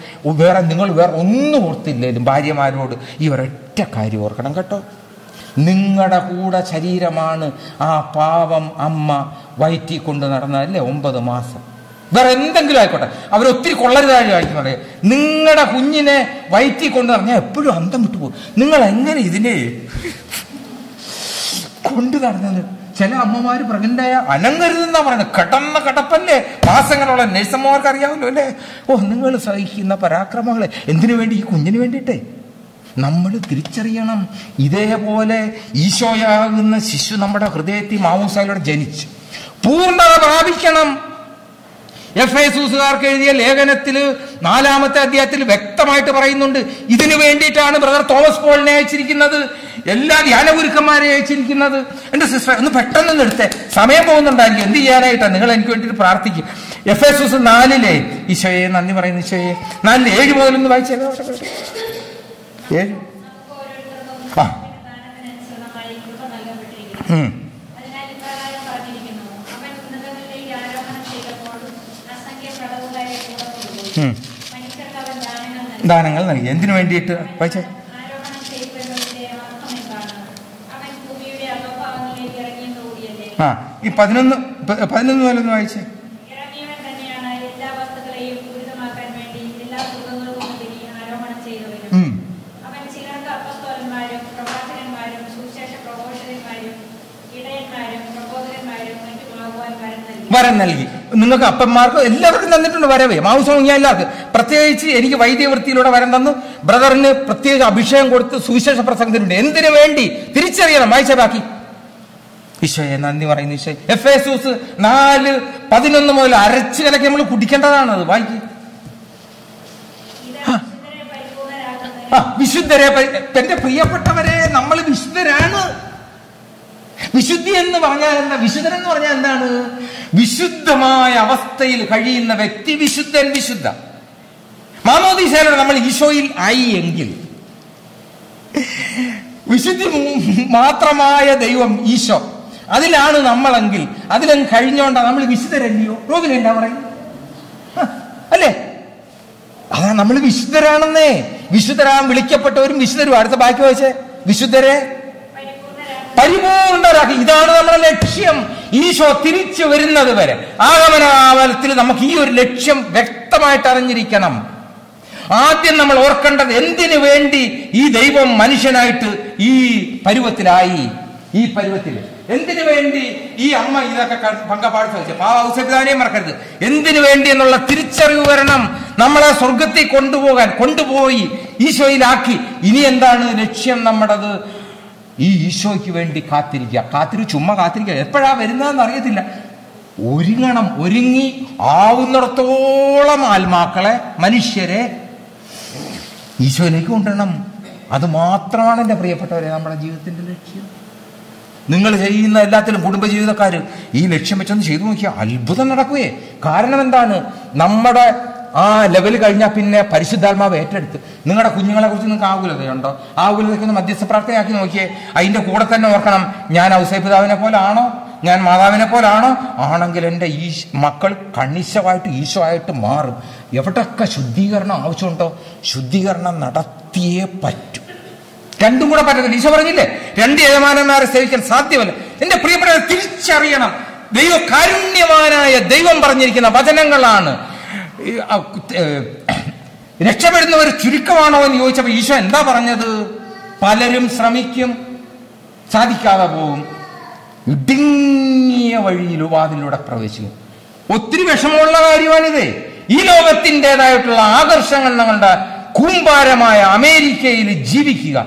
നിങ്ങൾ വേറെ ഒന്നും ഓർത്തില്ലേലും ഭാര്യമാരോട് ഈ ഒരൊറ്റ കാര്യം ഓർക്കണം കേട്ടോ. നിങ്ങളുടെ കൂടെ ശരീരമാണ് ആ പാവം അമ്മ വയറ്റി കൊണ്ട് നടന്നതല്ലേ 9 മാസം. വേറെ എന്തെങ്കിലും ആയിക്കോട്ടെ, അവരൊത്തിരി കൊള്ളരുതാഴ് കാണിക്കുന്നത്. നിങ്ങളുടെ കുഞ്ഞിനെ വയറ്റി കൊണ്ട് നടന്നാൽ എപ്പോഴും അന്തം വിട്ടുപോകും. നിങ്ങൾ എങ്ങനെ ഇതിനെ കൊണ്ടു നടന്നത്? ചില അമ്മമാര് പ്രഗ്നന്റായ അനങ്ങരുതെന്നാ പറയുന്നത്. കിടന്ന കിടപ്പല്ലേ, മാസങ്ങളുള്ള നഴ്സന്മാർക്ക് അറിയാമല്ലോ അല്ലേ? നിങ്ങൾ സഹിക്കുന്ന പരാക്രമങ്ങളെ എന്തിനു വേണ്ടി? ഈ കുഞ്ഞിന് വേണ്ടിയിട്ടേ. നമ്മൾ തിരിച്ചറിയണം. ഇതേപോലെ ഈശോയാകുന്ന ശിശു നമ്മുടെ ഹൃദയത്തിൽ മാമൂസായിലൂടെ ജനിച്ച് പൂർണ്ണത പ്രാപിക്കണം. എഫേസൂസുകാർക്ക് എഴുതിയ ലേഖനത്തില് 4-ാമത്തെ അധ്യായത്തിൽ വ്യക്തമായിട്ട് പറയുന്നുണ്ട്. ഇതിനു വേണ്ടിയിട്ടാണ് ബ്രദർ തോമസ് പോളിനെ അയച്ചിരിക്കുന്നത്, എല്ലാ ധ്യാനഗുരുക്കന്മാരെ അയച്ചിരിക്കുന്നത്. എന്റെ സിസ്റ്റർ ഒന്ന് പെട്ടെന്ന് എടുത്തേ, സമയം പോകുന്നുണ്ടായിരിക്കും. എന്ത് ചെയ്യാനായിട്ടാണ്? നിങ്ങൾ എനിക്ക് വേണ്ടിയിട്ട് പ്രാർത്ഥിക്കും. എഫേസൂസ് 4 ഈശോയെ നന്ദി പറയുന്നു. ഈശോയെ 4 7 മുതലൊന്ന് വായിച്ചേ. 7 ദാനങ്ങൾ നൽകി. എന്തിനു വേണ്ടിയിട്ട്? വായിച്ചേ. ഈ 11 മുതലൊന്ന് വായിച്ചേ. വരം നൽകി. നിങ്ങൾക്ക് അപ്പന്മാർക്ക് എല്ലാവർക്കും തന്നിട്ടുണ്ട് വരവേ. മാംസം ഞാൻ എല്ലാവർക്കും. പ്രത്യേകിച്ച് എനിക്ക് വൈദ്യവൃത്തിയിലൂടെ വരം തന്നു. ബ്രദറിന് പ്രത്യേക അഭിഷേകം കൊടുത്ത് സുവിശേഷ പ്രസംഗത്തിനുണ്ട്. എന്തിനു വേണ്ടി? തിരിച്ചറിയണം. വായിച്ച ബാക്കി. ഈശോയെ നന്ദി പറയുന്നു. ഈശോ എഫേസൂസ് 4:11 മുതൽ അരച്ചു കലക്കി നമ്മൾ കുടിക്കേണ്ടതാണ്. അത് വായിക്കും. വിശുദ്ധരെ. എന്റെ പ്രിയപ്പെട്ടവരെ, നമ്മൾ വിശുദ്ധരാണ്. വിശുദ്ധി എന്ന് പറഞ്ഞാൽ എന്താ? വിശുദ്ധൻ എന്ന് പറഞ്ഞാൽ എന്താണ്? വിശുദ്ധമായ അവസ്ഥയിൽ കഴിയുന്ന വ്യക്തി വിശുദ്ധൻ, വിശുദ്ധ. മാമോദീസയിലൂടെ നമ്മൾ ഈശോയിൽ ആയി എങ്കിൽ, വിശുദ്ധി മാത്രമായ ദൈവം ഈശോ, അതിലാണ് നമ്മളെങ്കിൽ, അതിലങ്ങ് കഴിഞ്ഞോണ്ടാ നമ്മൾ വിശുദ്ധരല്ലയോ? റോബിൻ എന്താ പറയും അല്ലേ? അതാ നമ്മൾ വിശുദ്ധരാണെന്നേ. വിശുദ്ധരാൻ വിളിക്കപ്പെട്ടവരും വിശുദ്ധരും. അടുത്ത ബാക്കി വായിച്ചേ. വിശുദ്ധരെ പരിപൂർണരാക്കി. ഇതാണ് നമ്മുടെ ലക്ഷ്യം. ഈശോ തിരിച്ചു വരുന്നത് വരെ ആഗമനകാലത്തിൽ നമുക്ക് ഈ ഒരു ലക്ഷ്യം വ്യക്തമായിട്ട് അറിഞ്ഞിരിക്കണം. ആദ്യം നമ്മൾ ഓർക്കേണ്ടത് എന്തിനു വേണ്ടി ഈ ദൈവം മനുഷ്യനായിട്ട് ഈ പരുവത്തിലായി, ഈ പരുവത്തിൽ എന്തിനു വേണ്ടി ഈ അമ്മ ഇതൊക്കെ പങ്കപാട് ചോദിച്ചു. ഔസപിതാവിനെയും മറക്കരുത്. എന്തിനു വേണ്ടി എന്നുള്ള തിരിച്ചറിവ് വരണം. നമ്മളെ സ്വർഗത്തിൽ കൊണ്ടുപോയി ഈശോയിലാക്കി. ഇനി എന്താണ് ലക്ഷ്യം നമ്മുടേത്? ഈ ഈശോയ്ക്ക് വേണ്ടി കാത്തിരിക്കുക. ചുമ്മാ കാത്തിരിക്കുക. എപ്പോഴാ വരുന്നതെന്ന് അറിയത്തില്ല. ഒരുങ്ങണം. ഒരുങ്ങി ആവുന്നിടത്തോളം ആത്മാക്കളെ, മനുഷ്യരെ ഈശോയിലേക്ക് കൊണ്ടുവരണം. അത് മാത്രമാണ് എൻ്റെ പ്രിയപ്പെട്ടവരെ നമ്മുടെ ജീവിതത്തിന്റെ ലക്ഷ്യം. നിങ്ങൾ ചെയ്യുന്ന എല്ലാത്തിലും കുടുംബജീവിതക്കാർ ഈ ലക്ഷ്യം വെച്ചൊന്ന് ചെയ്തു നോക്കിയാൽ അത്ഭുതം നടക്കുകയെ. കാരണം എന്താണ്? നമ്മുടെ ആ ലെവൽ കഴിഞ്ഞാൽ പിന്നെ പരിശുദ്ധാത്മാവ് ഏറ്റെടുത്ത് നിങ്ങളുടെ കുഞ്ഞുങ്ങളെ കുറിച്ച് നിങ്ങൾക്ക് ആകുലതയുണ്ടോ? ആകുലതയ്ക്ക് ഒന്ന് മധ്യസ്ഥ പ്രാർത്ഥനയാക്കി നോക്കിയേ. അതിന്റെ കൂടെ തന്നെ ഓർക്കണം, ഞാൻ ഔസേപിതാവിനെ പോലാണോ? ഞാൻ മാതാവിനെ പോലാണോ? ആണെങ്കിൽ എൻ്റെ ഈ മക്കൾ കണിശമായിട്ട് ഈശോ ആയിട്ട് മാറും. എവിടെയൊക്കെ ശുദ്ധീകരണം ആവശ്യമുണ്ടോ ശുദ്ധീകരണം നടത്തിയേ പറ്റൂ. രണ്ടും കൂടെ പറ്റത്തില്ല. ഈശോ പറഞ്ഞില്ലേ, 2 യജമാനന്മാരെ സേവിക്കാൻ സാധ്യമല്ല. എന്റെ പ്രിയപ്പെട്ടവരെ തിരിച്ചറിയണം, കാരുണ്യവാനായ ദൈവം പറഞ്ഞിരിക്കുന്ന വചനങ്ങളാണ്. രക്ഷപ്പെടുന്നവർ ചുരുക്കമാണോ എന്ന് ചോദിച്ചപ്പോൾ ഈശോ എന്താ പറഞ്ഞത്? പലരും ശ്രമിക്കും, സാധിക്കാതെ പോകും, ഇടുങ്ങിയ വഴിയിൽ വാതിലൂടെ പ്രവേശിക്കും. ഒത്തിരി വിഷമമുള്ള കാര്യമാണിത്. ഈ ലോകത്തിൻ്റെതായിട്ടുള്ള ആകർഷങ്ങൾ ഞങ്ങളുടെ കൂമ്പാരമായ അമേരിക്കയിൽ ജീവിക്കുക,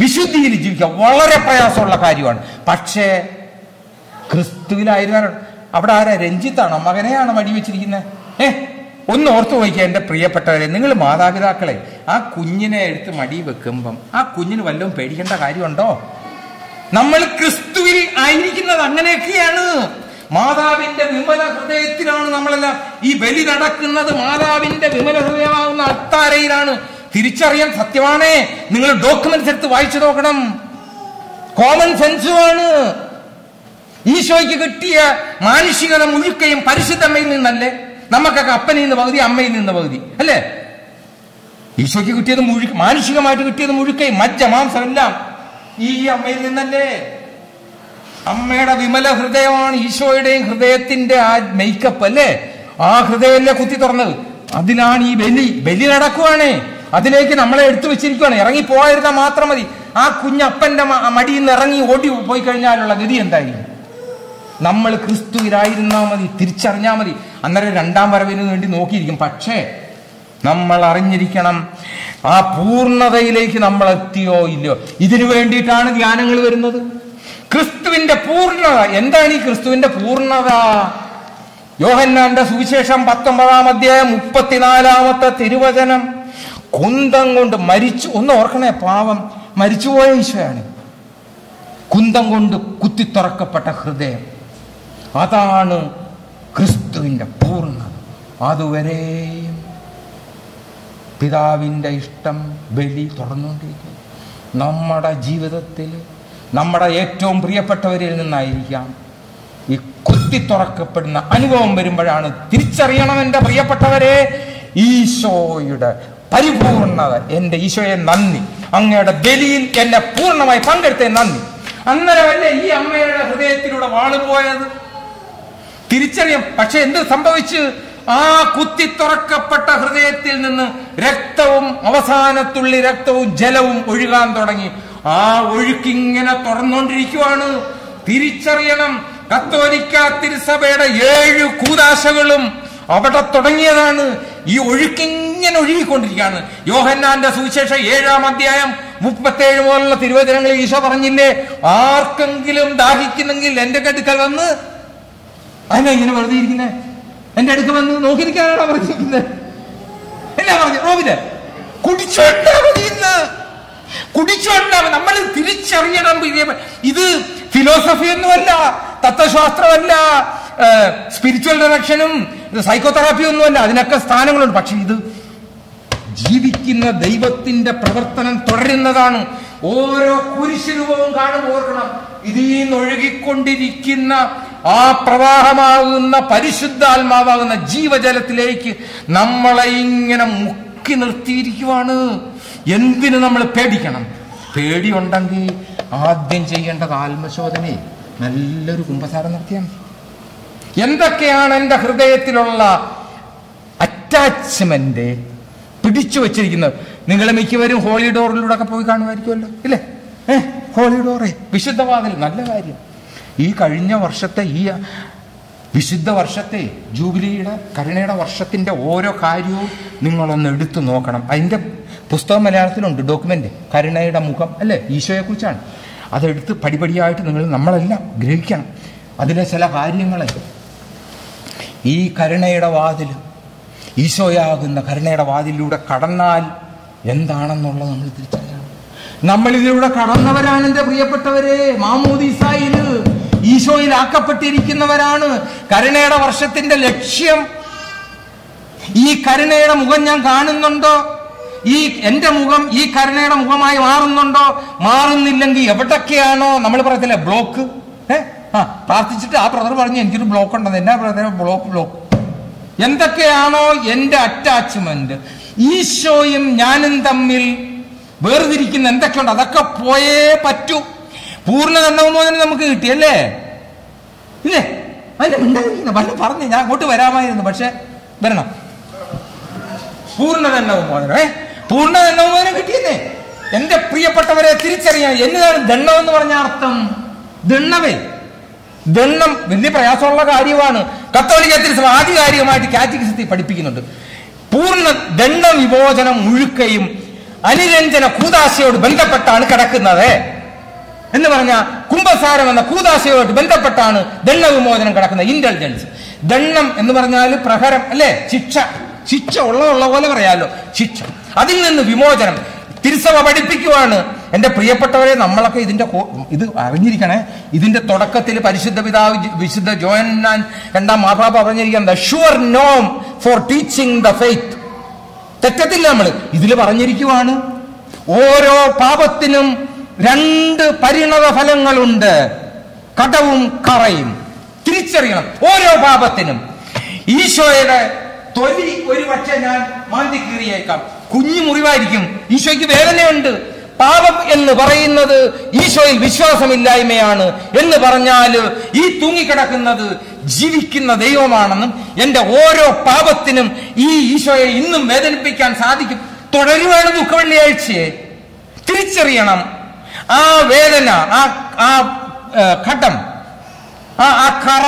വിശുദ്ധിയിൽ ജീവിക്കുക വളരെ പ്രയാസമുള്ള കാര്യമാണ്. പക്ഷേ ക്രിസ്തുവിലായിരുന്ന അവിടെ ആരാ? രഞ്ജിത്താണോ? മകനെയാണ് വടിവെച്ചിരിക്കുന്നത്? ഒന്ന് ഓർത്തു നോക്കിയാൽ എൻ്റെ പ്രിയപ്പെട്ടവരെ, നിങ്ങൾ മാതാപിതാക്കളെ ആ കുഞ്ഞിനെ എടുത്ത് മടി വെക്കുമ്പം ആ കുഞ്ഞിന് വല്ലതും പേടിക്കേണ്ട കാര്യമുണ്ടോ? നമ്മൾ ക്രിസ്തുവിൽ ആയിരിക്കുന്നത് അങ്ങനെയൊക്കെയാണ്. മാതാവിന്റെ വിമല ഹൃദയത്തിലാണ് നമ്മളെല്ലാം ഈ ബലി നടക്കുന്നത്. മാതാവിന്റെ വിമല ഹൃദയമാകുന്ന അൾത്താരയിലാണ്. തിരിച്ചറിയാൻ സത്യമാണേ. നിങ്ങൾ ഡോക്യുമെന്റ്സ് എടുത്ത് വായിച്ചു നോക്കണം. കോമൺ സെൻസുമാണ്. ഈശോയ്ക്ക് കിട്ടിയ മാനുഷികത മുഴുക്കയും പരിശുദ്ധമ്മയിൽ നിന്നല്ലേ? നമുക്കൊക്കെ അപ്പനിൽ നിന്ന് പകുതി, അമ്മയിൽ നിന്ന് പകുതി അല്ലേ? ഈശോയ്ക്ക് കിട്ടിയത് മാനുഷികമായിട്ട് കിട്ടിയത് മുഴുക്കയും മജ്ജ മാംസം എല്ലാം ഈ അമ്മയിൽ നിന്നല്ലേ? അമ്മയുടെ വിമല ഹൃദയമാണ് ഈശോയുടെയും ഹൃദയത്തിന്റെ ആ മേക്കപ്പ് അല്ലേ? ആ ഹൃദയമല്ലേ കുത്തി തുറന്നത്. അതിലാണ് ഈ ബലി നടക്കുവാണ്. അതിലേക്ക് നമ്മളെ എടുത്തു വെച്ചിരിക്കുകയാണ്. ഇറങ്ങിപ്പോയിരുന്ന മാത്രം മതി. ആ കുഞ്ഞപ്പന്റെ മടിയിൽ നിന്ന് ഇറങ്ങി ഓടി പോയി കഴിഞ്ഞാലുള്ള ഗതി എന്തായിരിക്കും? നമ്മൾ ക്രിസ്തുവിലായിരുന്നാൽ മതി, തിരിച്ചറിഞ്ഞാൽ മതി. അന്നേരം 2ാം വരവിന് വേണ്ടി നോക്കിയിരിക്കും. പക്ഷേ നമ്മൾ അറിഞ്ഞിരിക്കണം, ആ പൂർണ്ണതയിലേക്ക് നമ്മൾ എത്തിയോ ഇല്ലയോ. ഇതിനു വേണ്ടിയിട്ടാണ് ധ്യാനങ്ങൾ വരുന്നത്. ക്രിസ്തുവിന്റെ പൂർണ്ണത എന്താണ്? ഈ ക്രിസ്തുവിന്റെ പൂർണ്ണത യോഹന്നാന്റെ സുവിശേഷം 19-ാം അധ്യായം 34-ാമത്തെ തിരുവചനം. കുന്തം കൊണ്ട് മരിച്ചു. ഒന്ന് ഓർക്കണേ, പാവം മരിച്ചുപോയ ഈശോയാണ്. കുന്തം കൊണ്ട് കുത്തിത്തുറക്കപ്പെട്ട ഹൃദയം, അതാണ് ക്രിസ്തുവിന്റെ പൂർണ്ണത. അതുവരെയും പിതാവിന്റെ ഇഷ്ടം ബലി തുടർന്നുകൊണ്ടിരിക്കും. നമ്മുടെ ജീവിതത്തിൽ നമ്മുടെ ഏറ്റവും പ്രിയപ്പെട്ടവരിൽ നിന്നായിരിക്കാം ഈ കുത്തിത്തുറക്കപ്പെടുന്ന അനുഭവം വരുമ്പോഴാണ് തിരിച്ചറിയണം, എൻ്റെ പ്രിയപ്പെട്ടവരെ, ഈശോയുടെ പരിപൂർണത. എൻ്റെ ഈശോയെ നന്ദി, അങ്ങയുടെ ബലിയിൽ എന്നെ പൂർണ്ണമായി പങ്കെടുത്തേ നന്ദി. അന്നേരമല്ലേ ഈ അമ്മയുടെ ഹൃദയത്തിലൂടെ വാളുപോയത്? തിരിച്ചറിയാം. പക്ഷെ എന്ത് സംഭവിച്ചു? ആ കുത്തിത്തുറക്കപ്പെട്ട ഹൃദയത്തിൽ നിന്ന് രക്തവും, അവസാനത്തുള്ളി രക്തവും ജലവും ഒഴുകാൻ തുടങ്ങി. ആ ഒഴുക്കിങ്ങനെ തുറന്നുകൊണ്ടിരിക്കുവാണ്. തിരിച്ചറിയണം, കത്തോലിക്ക തിരുസഭയുടെ 7 കൂദാശകളും അവിടെ തുടങ്ങിയതാണ്. ഈ ഒഴുക്കിങ്ങനെ ഒഴുകിക്കൊണ്ടിരിക്കുകയാണ്. യോഹന്നാന്റെ സുവിശേഷം 7-ാം അധ്യായം 37 പോലുള്ള തിരുവചനങ്ങളിൽ ഈശോ പറഞ്ഞില്ലേ, ആർക്കെങ്കിലും ദാഹിക്കുന്നെങ്കിൽ എന്റെ അടുക്കൽ വന്ന്. അതിനാ ഇങ്ങനെ വെറുതെ ഇരിക്കുന്നേ? എന്റെ അടുക്ക വന്ന് നോക്കിയിരിക്കാനാണോ പറഞ്ഞിരിക്കുന്നത്? എന്നാ പറഞ്ഞു? റോബിന് കുടിച്ചോണ്ടാ മതിയെന്ന്. കുടിച്ചോണ്ടാ. നമ്മൾ തിരിച്ചറിയണം, ഇത് ഫിലോസഫി ഒന്നുമല്ല, തത്വശാസ്ത്രമല്ല, സ്പിരിച്വൽ ഡയറക്ഷനും സൈക്കോതെറാപ്പി ഒന്നുമല്ല. അതിനൊക്കെ സ്ഥാനങ്ങളുണ്ട്. പക്ഷെ ഇത് ജീവിക്കുന്ന ദൈവത്തിന്റെ പ്രവർത്തനം തുടരുന്നതാണ്. ഓരോ കുരിശുരൂപവും കാണുമ്പോൾ ഓർക്കണം, ഇതിൽ നിന്നൊഴുകിക്കൊണ്ടിരിക്കുന്ന ആ പ്രവാഹമാകുന്ന പരിശുദ്ധാത്മാവാകുന്ന ജീവജലത്തിലേക്ക് നമ്മളെ ഇങ്ങനെ മുക്കി നിർത്തിയിരിക്കുവാണ്. എന്തിനു നമ്മൾ പേടിക്കണം? പേടിയുണ്ടെങ്കിൽ ആദ്യം ചെയ്യേണ്ടത് ആത്മശോധനയെ നല്ലൊരു കുമ്പസാരം നടത്തിയാൽ. എന്തൊക്കെയാണ് എൻ്റെ ഹൃദയത്തിലുള്ള അറ്റാച്ച്മെന്റ്, പിടിച്ചു വെച്ചിരിക്കുന്നത്. നിങ്ങൾ മിക്കവരും ഹോളി ഡോറിലൂടെ ഒക്കെ പോയി കാണുമായിരിക്കുമല്ലോ, ഇല്ലേ? ഹോളി ഡോറെ, വിശുദ്ധവാതിൽ, നല്ല കാര്യം. ഈ കഴിഞ്ഞ വർഷത്തെ ഈ വിശുദ്ധ വർഷത്തെ ജൂബിലിയുടെ കരുണയുടെ വർഷത്തിന്റെ ഓരോ കാര്യവും നിങ്ങളൊന്ന് എടുത്തു നോക്കണം. അതിന്റെ പുസ്തകം മലയാളത്തിലുണ്ട്, ഡോക്യുമെന്റ്, കരുണയുടെ മുഖം, അല്ലേ? ഈശോയെ കുറിച്ചാണ്. അതെടുത്ത് പടിപടിയായിട്ട് നമ്മളെല്ലാം ഗ്രഹിക്കണം. അതിലെ ചില കാര്യങ്ങളെ ഈ കരുണയുടെ വാതിൽ, ഈശോയാകുന്ന കരുണയുടെ വാതിലൂടെ കടന്നാൽ എന്താണെന്നുള്ളത് നമ്മൾ തിരിച്ചറിയണം. നമ്മളിതിലൂടെ കടന്നവരാണ് എൻ്റെ പ്രിയപ്പെട്ടവരെ. മാമോദീസായിൽ ഈശോയിൽ ആക്കപ്പെട്ടിരിക്കുന്നവരാണ്. കരുണയുടെ വർഷത്തിന്റെ ലക്ഷ്യം ഈ കരുണയുടെ മുഖം ഞാൻ കാണുന്നുണ്ടോ? ഈ എന്റെ മുഖം ഈ കരുണയുടെ മുഖമായി മാറുന്നുണ്ടോ? മാറുന്നില്ലെങ്കിൽ എവിടൊക്കെയാണോ നമ്മൾ പറയത്തില്ലേ ബ്ലോക്ക്, പ്രാർത്ഥിച്ചിട്ട് ആ ബ്രദർ പറഞ്ഞു എനിക്കൊരു ബ്ലോക്ക് ഉണ്ടെന്ന്. എന്നാ ബ്രദർ ബ്ലോക്ക്? എന്തൊക്കെയാണോ എന്റെ അറ്റാച്ച്മെന്റ്, ഈശോയും ഞാനും തമ്മിൽ വേർതിരിക്കുന്ന എന്തൊക്കെയുണ്ട് അതൊക്കെ പോയേ പറ്റൂ. പൂർണ്ണ ദണ്ഡവിമോചനം നമുക്ക് കിട്ടിയല്ലേ, ഇല്ലേ? അതിന്റെ മിണ്ടാതിരിക്കുന്ന വല്ല പറഞ്ഞു, ഞാൻ അങ്ങോട്ട് വരാമായിരുന്നു, പക്ഷെ വരണം. പൂർണ്ണ ദണ്ഡവിമോചനം, പൂർണ്ണ ദണ്ഡവിമോചനം കിട്ടിയെന്നേ. എന്റെ പ്രിയപ്പെട്ടവരെ തിരിച്ചറിയാൻ. എന്നതാണ് ദണ്ഡം എന്ന് പറഞ്ഞ അർത്ഥം? ദണ്ണവേ, ദണ്ഡം വലിയ പ്രയാസമുള്ള കാര്യമാണ്. കത്തോലിക്കത്തിൽ ആധികാരികമായിട്ട് കാറ്റഗിസത്തിൽ പഠിപ്പിക്കുന്നുണ്ട്. പൂർണ്ണ ദണ്ഡ വിമോചനം മുഴുക്കയും അനുരഞ്ജന കൂദാശയോട് ബന്ധപ്പെട്ടാണ് കിടക്കുന്നത് എന്ന് പറഞ്ഞ കുംഭസാരം എന്ന കൂദാശയോട് ബന്ധപ്പെട്ടാണ് ദണ്ഡവിമോചനം കിടക്കുന്നത്. ഇന്റലിജൻസ്. ദണ്ഡം എന്ന് പറഞ്ഞാൽ പ്രഹരം, അല്ലേ? ശിക്ഷ ഉള്ള പോലെ പറയാമല്ലോ, ശിക്ഷ. അതിൽ നിന്ന് വിമോചനം തിരുസഭ പഠിപ്പിക്കുവാണ്. എന്റെ പ്രിയപ്പെട്ടവരെ, നമ്മളൊക്കെ ഇത് അറിഞ്ഞിരിക്കണേ. ഇതിന്റെ തുടക്കത്തിൽ പരിശുദ്ധ പിതാവ് വിശുദ്ധ ജോഹന്നാൻ രണ്ടാം മാർപ്പാപ്പ പറഞ്ഞിരിക്കുന്നത് ഷുവർ നോം ഫോർ ടീച്ചിങ് ദ ഫെയ്ത്ത്. തെറ്റത്തില്ല, നമ്മൾ ഇതിൽ പറഞ്ഞിരിക്കുവാണ് ഓരോ പാപത്തിനും 2 പരിണത ഫലങ്ങളുണ്ട്, കടവും കറയും. തിരിച്ചറിയണം ഓരോ പാപത്തിനും. ഈശോയുടെ തൊലി ഒരു പക്ഷേ ഞാൻ മാന്തി കീറിയേക്കാം, കുഞ്ഞു മുറിവായിരിക്കും, ഈശോയ്ക്ക് വേദനയുണ്ട്. പാപം എന്ന് പറയുന്നത് ഈശോയിൽ വിശ്വാസമില്ലായ്മയാണ് എന്ന് പറഞ്ഞാൽ ഈ തൂങ്ങിക്കിടക്കുന്നത് ജീവിക്കുന്ന ദൈവമാണെന്നും എന്റെ ഓരോ പാപത്തിനും ഈ ഈശോയെ ഇന്നും വേദനിപ്പിക്കാൻ സാധിക്കും. തുടരുവാണ് ദുഃഖവെള്ളിയാഴ്ചയെ. തിരിച്ചറിയണം ആ വേദന, ആ ഘട്ടം, ആ കറ,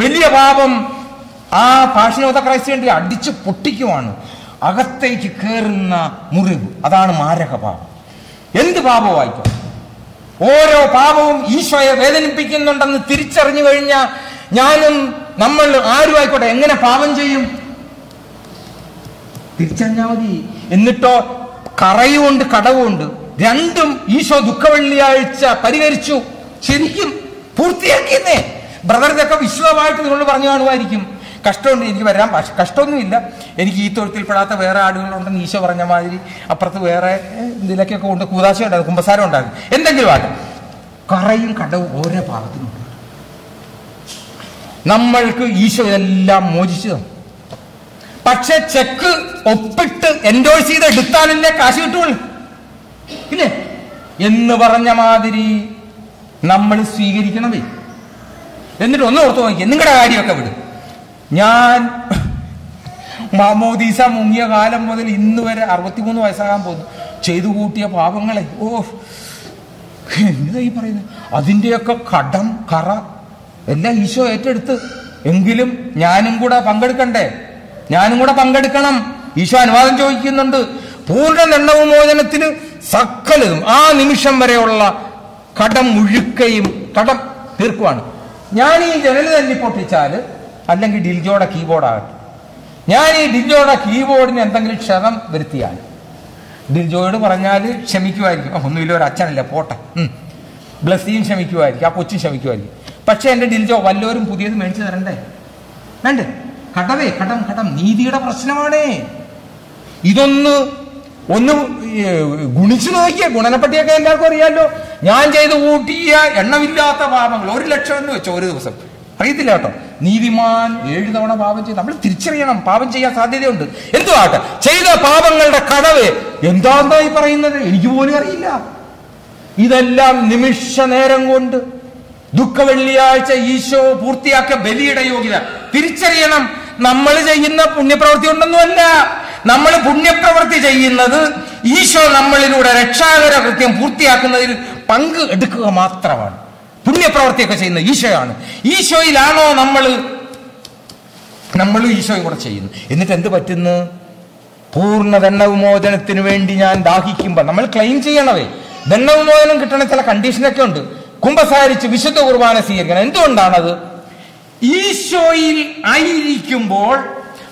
വലിയ പാപം ആ പാഷൻ ഓഫ് ദ ക്രൈസ്റ്റ് വേണ്ടി അടിച്ചു പൊട്ടിക്കുവാണ്. അകത്തേക്ക് കയറുന്ന മുറിവ്, അതാണ് മാരക പാപം. എന്ത് പാപമായിക്കോ, ഓരോ പാപവും ഈശോയെ വേദനിപ്പിക്കുന്നുണ്ടെന്ന് തിരിച്ചറിഞ്ഞു കഴിഞ്ഞാൽ ഞാനും നമ്മൾ ആരും ആയിക്കോട്ടെ എങ്ങനെ പാപം ചെയ്യും? തിരിച്ചറിഞ്ഞാൽ മതി. എന്നിട്ടോ കറയുമുണ്ട് കടവുമുണ്ട്. രണ്ടും ഈശോ ദുഃഖവെള്ളിയാഴ്ച പരിഹരിച്ചു, ശരിക്കും പൂർത്തിയാക്കിയെന്നേ. ബ്രദർ, ഇതൊക്കെ വിശ്വമായിട്ട് നിങ്ങൾ പറഞ്ഞു കാണുമായിരിക്കും. കഷ്ടമുണ്ട്, എനിക്ക് വരാൻ കഷ്ടമൊന്നുമില്ല, എനിക്ക് ഈ തൊഴുത്തിൽപ്പെടാത്ത വേറെ ആടുകളുണ്ടെന്ന് ഈശോ പറഞ്ഞ മാതിരി അപ്പുറത്ത് വേറെ ഇതിലൊക്കെയൊക്കെ കൊണ്ട് കൂദാശ ഉണ്ടാകും, കുമ്പസാരം ഉണ്ടാകും, എന്തെങ്കിലും ആട്ടെ. കറയും കടവും ഓരോ പാപത്തിനുണ്ട്. നമ്മൾക്ക് ഈശോ ഇതെല്ലാം മോചിച്ചു തന്നു. പക്ഷെ ചെക്ക് ഒപ്പിട്ട് എൻഡോഴ്സ് ചെയ്ത് എടുത്താലല്ലേ കാശ് കിട്ടുള്ളൂ, ഇല്ലേ? എന്ന് പറഞ്ഞ മാതിരി നമ്മൾ സ്വീകരിക്കണമേ. എന്നിട്ട് ഒന്ന് ഓർത്ത് നോക്കിയേ, നിങ്ങളുടെ കാര്യമൊക്കെ വിടും. ഞാൻ മാമോദീസ മുങ്ങിയ കാലം മുതൽ ഇന്ന് വരെ 63 വയസ്സാകാൻ പോകുന്നു. ചെയ്തു കൂട്ടിയ പാപങ്ങളെ, എന്താ ഈ പറയുന്നത്? അതിൻ്റെയൊക്കെ കടം കറ എല്ലാം ഈശോ ഏറ്റെടുത്ത്. എങ്കിലും ഞാനും കൂടെ പങ്കെടുക്കണ്ടേ? ഞാനും കൂടെ പങ്കെടുക്കണം. ഈശോ അനുവാദം ചോദിക്കുന്നുണ്ട്. പൂർണ്ണ ദണ്ഡവിമോചനത്തിന് സകലതും ആ നിമിഷം വരെയുള്ള കടം മുഴുക്കയും കടം തീർക്കുവാണ്. ഞാൻ ഈ ജനൽ തന്നെ പൊട്ടിച്ചാൽ, അല്ലെങ്കിൽ ഡിൽജോയുടെ കീബോർഡാകട്ടെ, ഞാൻ ഈ ഡിൽജോയുടെ കീബോർഡിന് എന്തെങ്കിലും ക്ഷതം വരുത്തിയാൽ ഡിൽജോയോട് പറഞ്ഞാൽ ക്ഷമിക്കുമായിരിക്കും. ഒന്നുമില്ല, ഒരു അച്ഛനല്ല, പോട്ടെ, ബ്ലസ്സിയും ക്ഷമിക്കുമായിരിക്കും, ആ കൊച്ചും ക്ഷമിക്കുമായിരിക്കും. പക്ഷെ എന്റെ ഡിൽജോ വല്ലവരും പുതിയത് മേടിച്ചു തരണ്ടേ? വേണ്ടേ? കടവേ, കടം നീതിയുടെ പ്രശ്നമാണേ. ഇതൊന്ന് ഗുണിച്ചു നോക്കിയ ഗുണനപ്പട്ടിയൊക്കെ എല്ലാവർക്കും അറിയാമല്ലോ. ഞാൻ ചെയ്ത് കൂട്ടിയ എണ്ണമില്ലാത്ത പാപങ്ങൾ 1,00,000 എന്ന് വെച്ചോ ഒരു ദിവസം, അറിയത്തില്ല കേട്ടോ. നീതിമാൻ 7 തവണ പാപം ചെയ്ത്. നമ്മൾ തിരിച്ചറിയണം, പാപം ചെയ്യാൻ സാധ്യതയുണ്ട്. എന്തുവാട്ടെ, ചെയ്ത പാപങ്ങളുടെ കടവ് എന്തായി പറയുന്നത് എനിക്ക് പോലും അറിയില്ല. ഇതെല്ലാം നിമിഷ നേരം കൊണ്ട് ദുഃഖവെള്ളിയാഴ്ച ഈശോ പൂർത്തിയാക്കിയ ബലിയുടെ യോഗ്യത തിരിച്ചറിയണം. നമ്മൾ ചെയ്യുന്ന പുണ്യപ്രവൃത്തി കൊണ്ടൊന്നുമല്ല, നമ്മൾ പുണ്യപ്രവൃത്തി ചെയ്യുന്നത് ഈശോ നമ്മളിലൂടെ രക്ഷാകര കൃത്യം പൂർത്തിയാക്കുന്നതിൽ പങ്ക് എടുക്കുക മാത്രമാണ്. പുണ്യപ്രവൃത്തിയൊക്കെ ചെയ്യുന്ന ഈശോയാണ്. ഈശോയിലാണോ നമ്മൾ ഈശോയും കൂടെ ചെയ്യുന്നു. എന്നിട്ട് എന്ത് പറ്റുന്നു? പൂർണ്ണ ദണ്ഡവിമോചനത്തിന് വേണ്ടി ഞാൻ ദാഹിക്കുമ്പോൾ നമ്മൾ ക്ലെയിം ചെയ്യണവേ. ദണ്ഡവിമോചനം കിട്ടണ ചില കണ്ടീഷനൊക്കെ ഉണ്ട്. കുമ്പസാരിച്ച് വിശുദ്ധ കുർബാന സ്വീകരിക്കണം. എന്തുകൊണ്ടാണത്? ഈശോയിൽ ആയിരിക്കുമ്പോൾ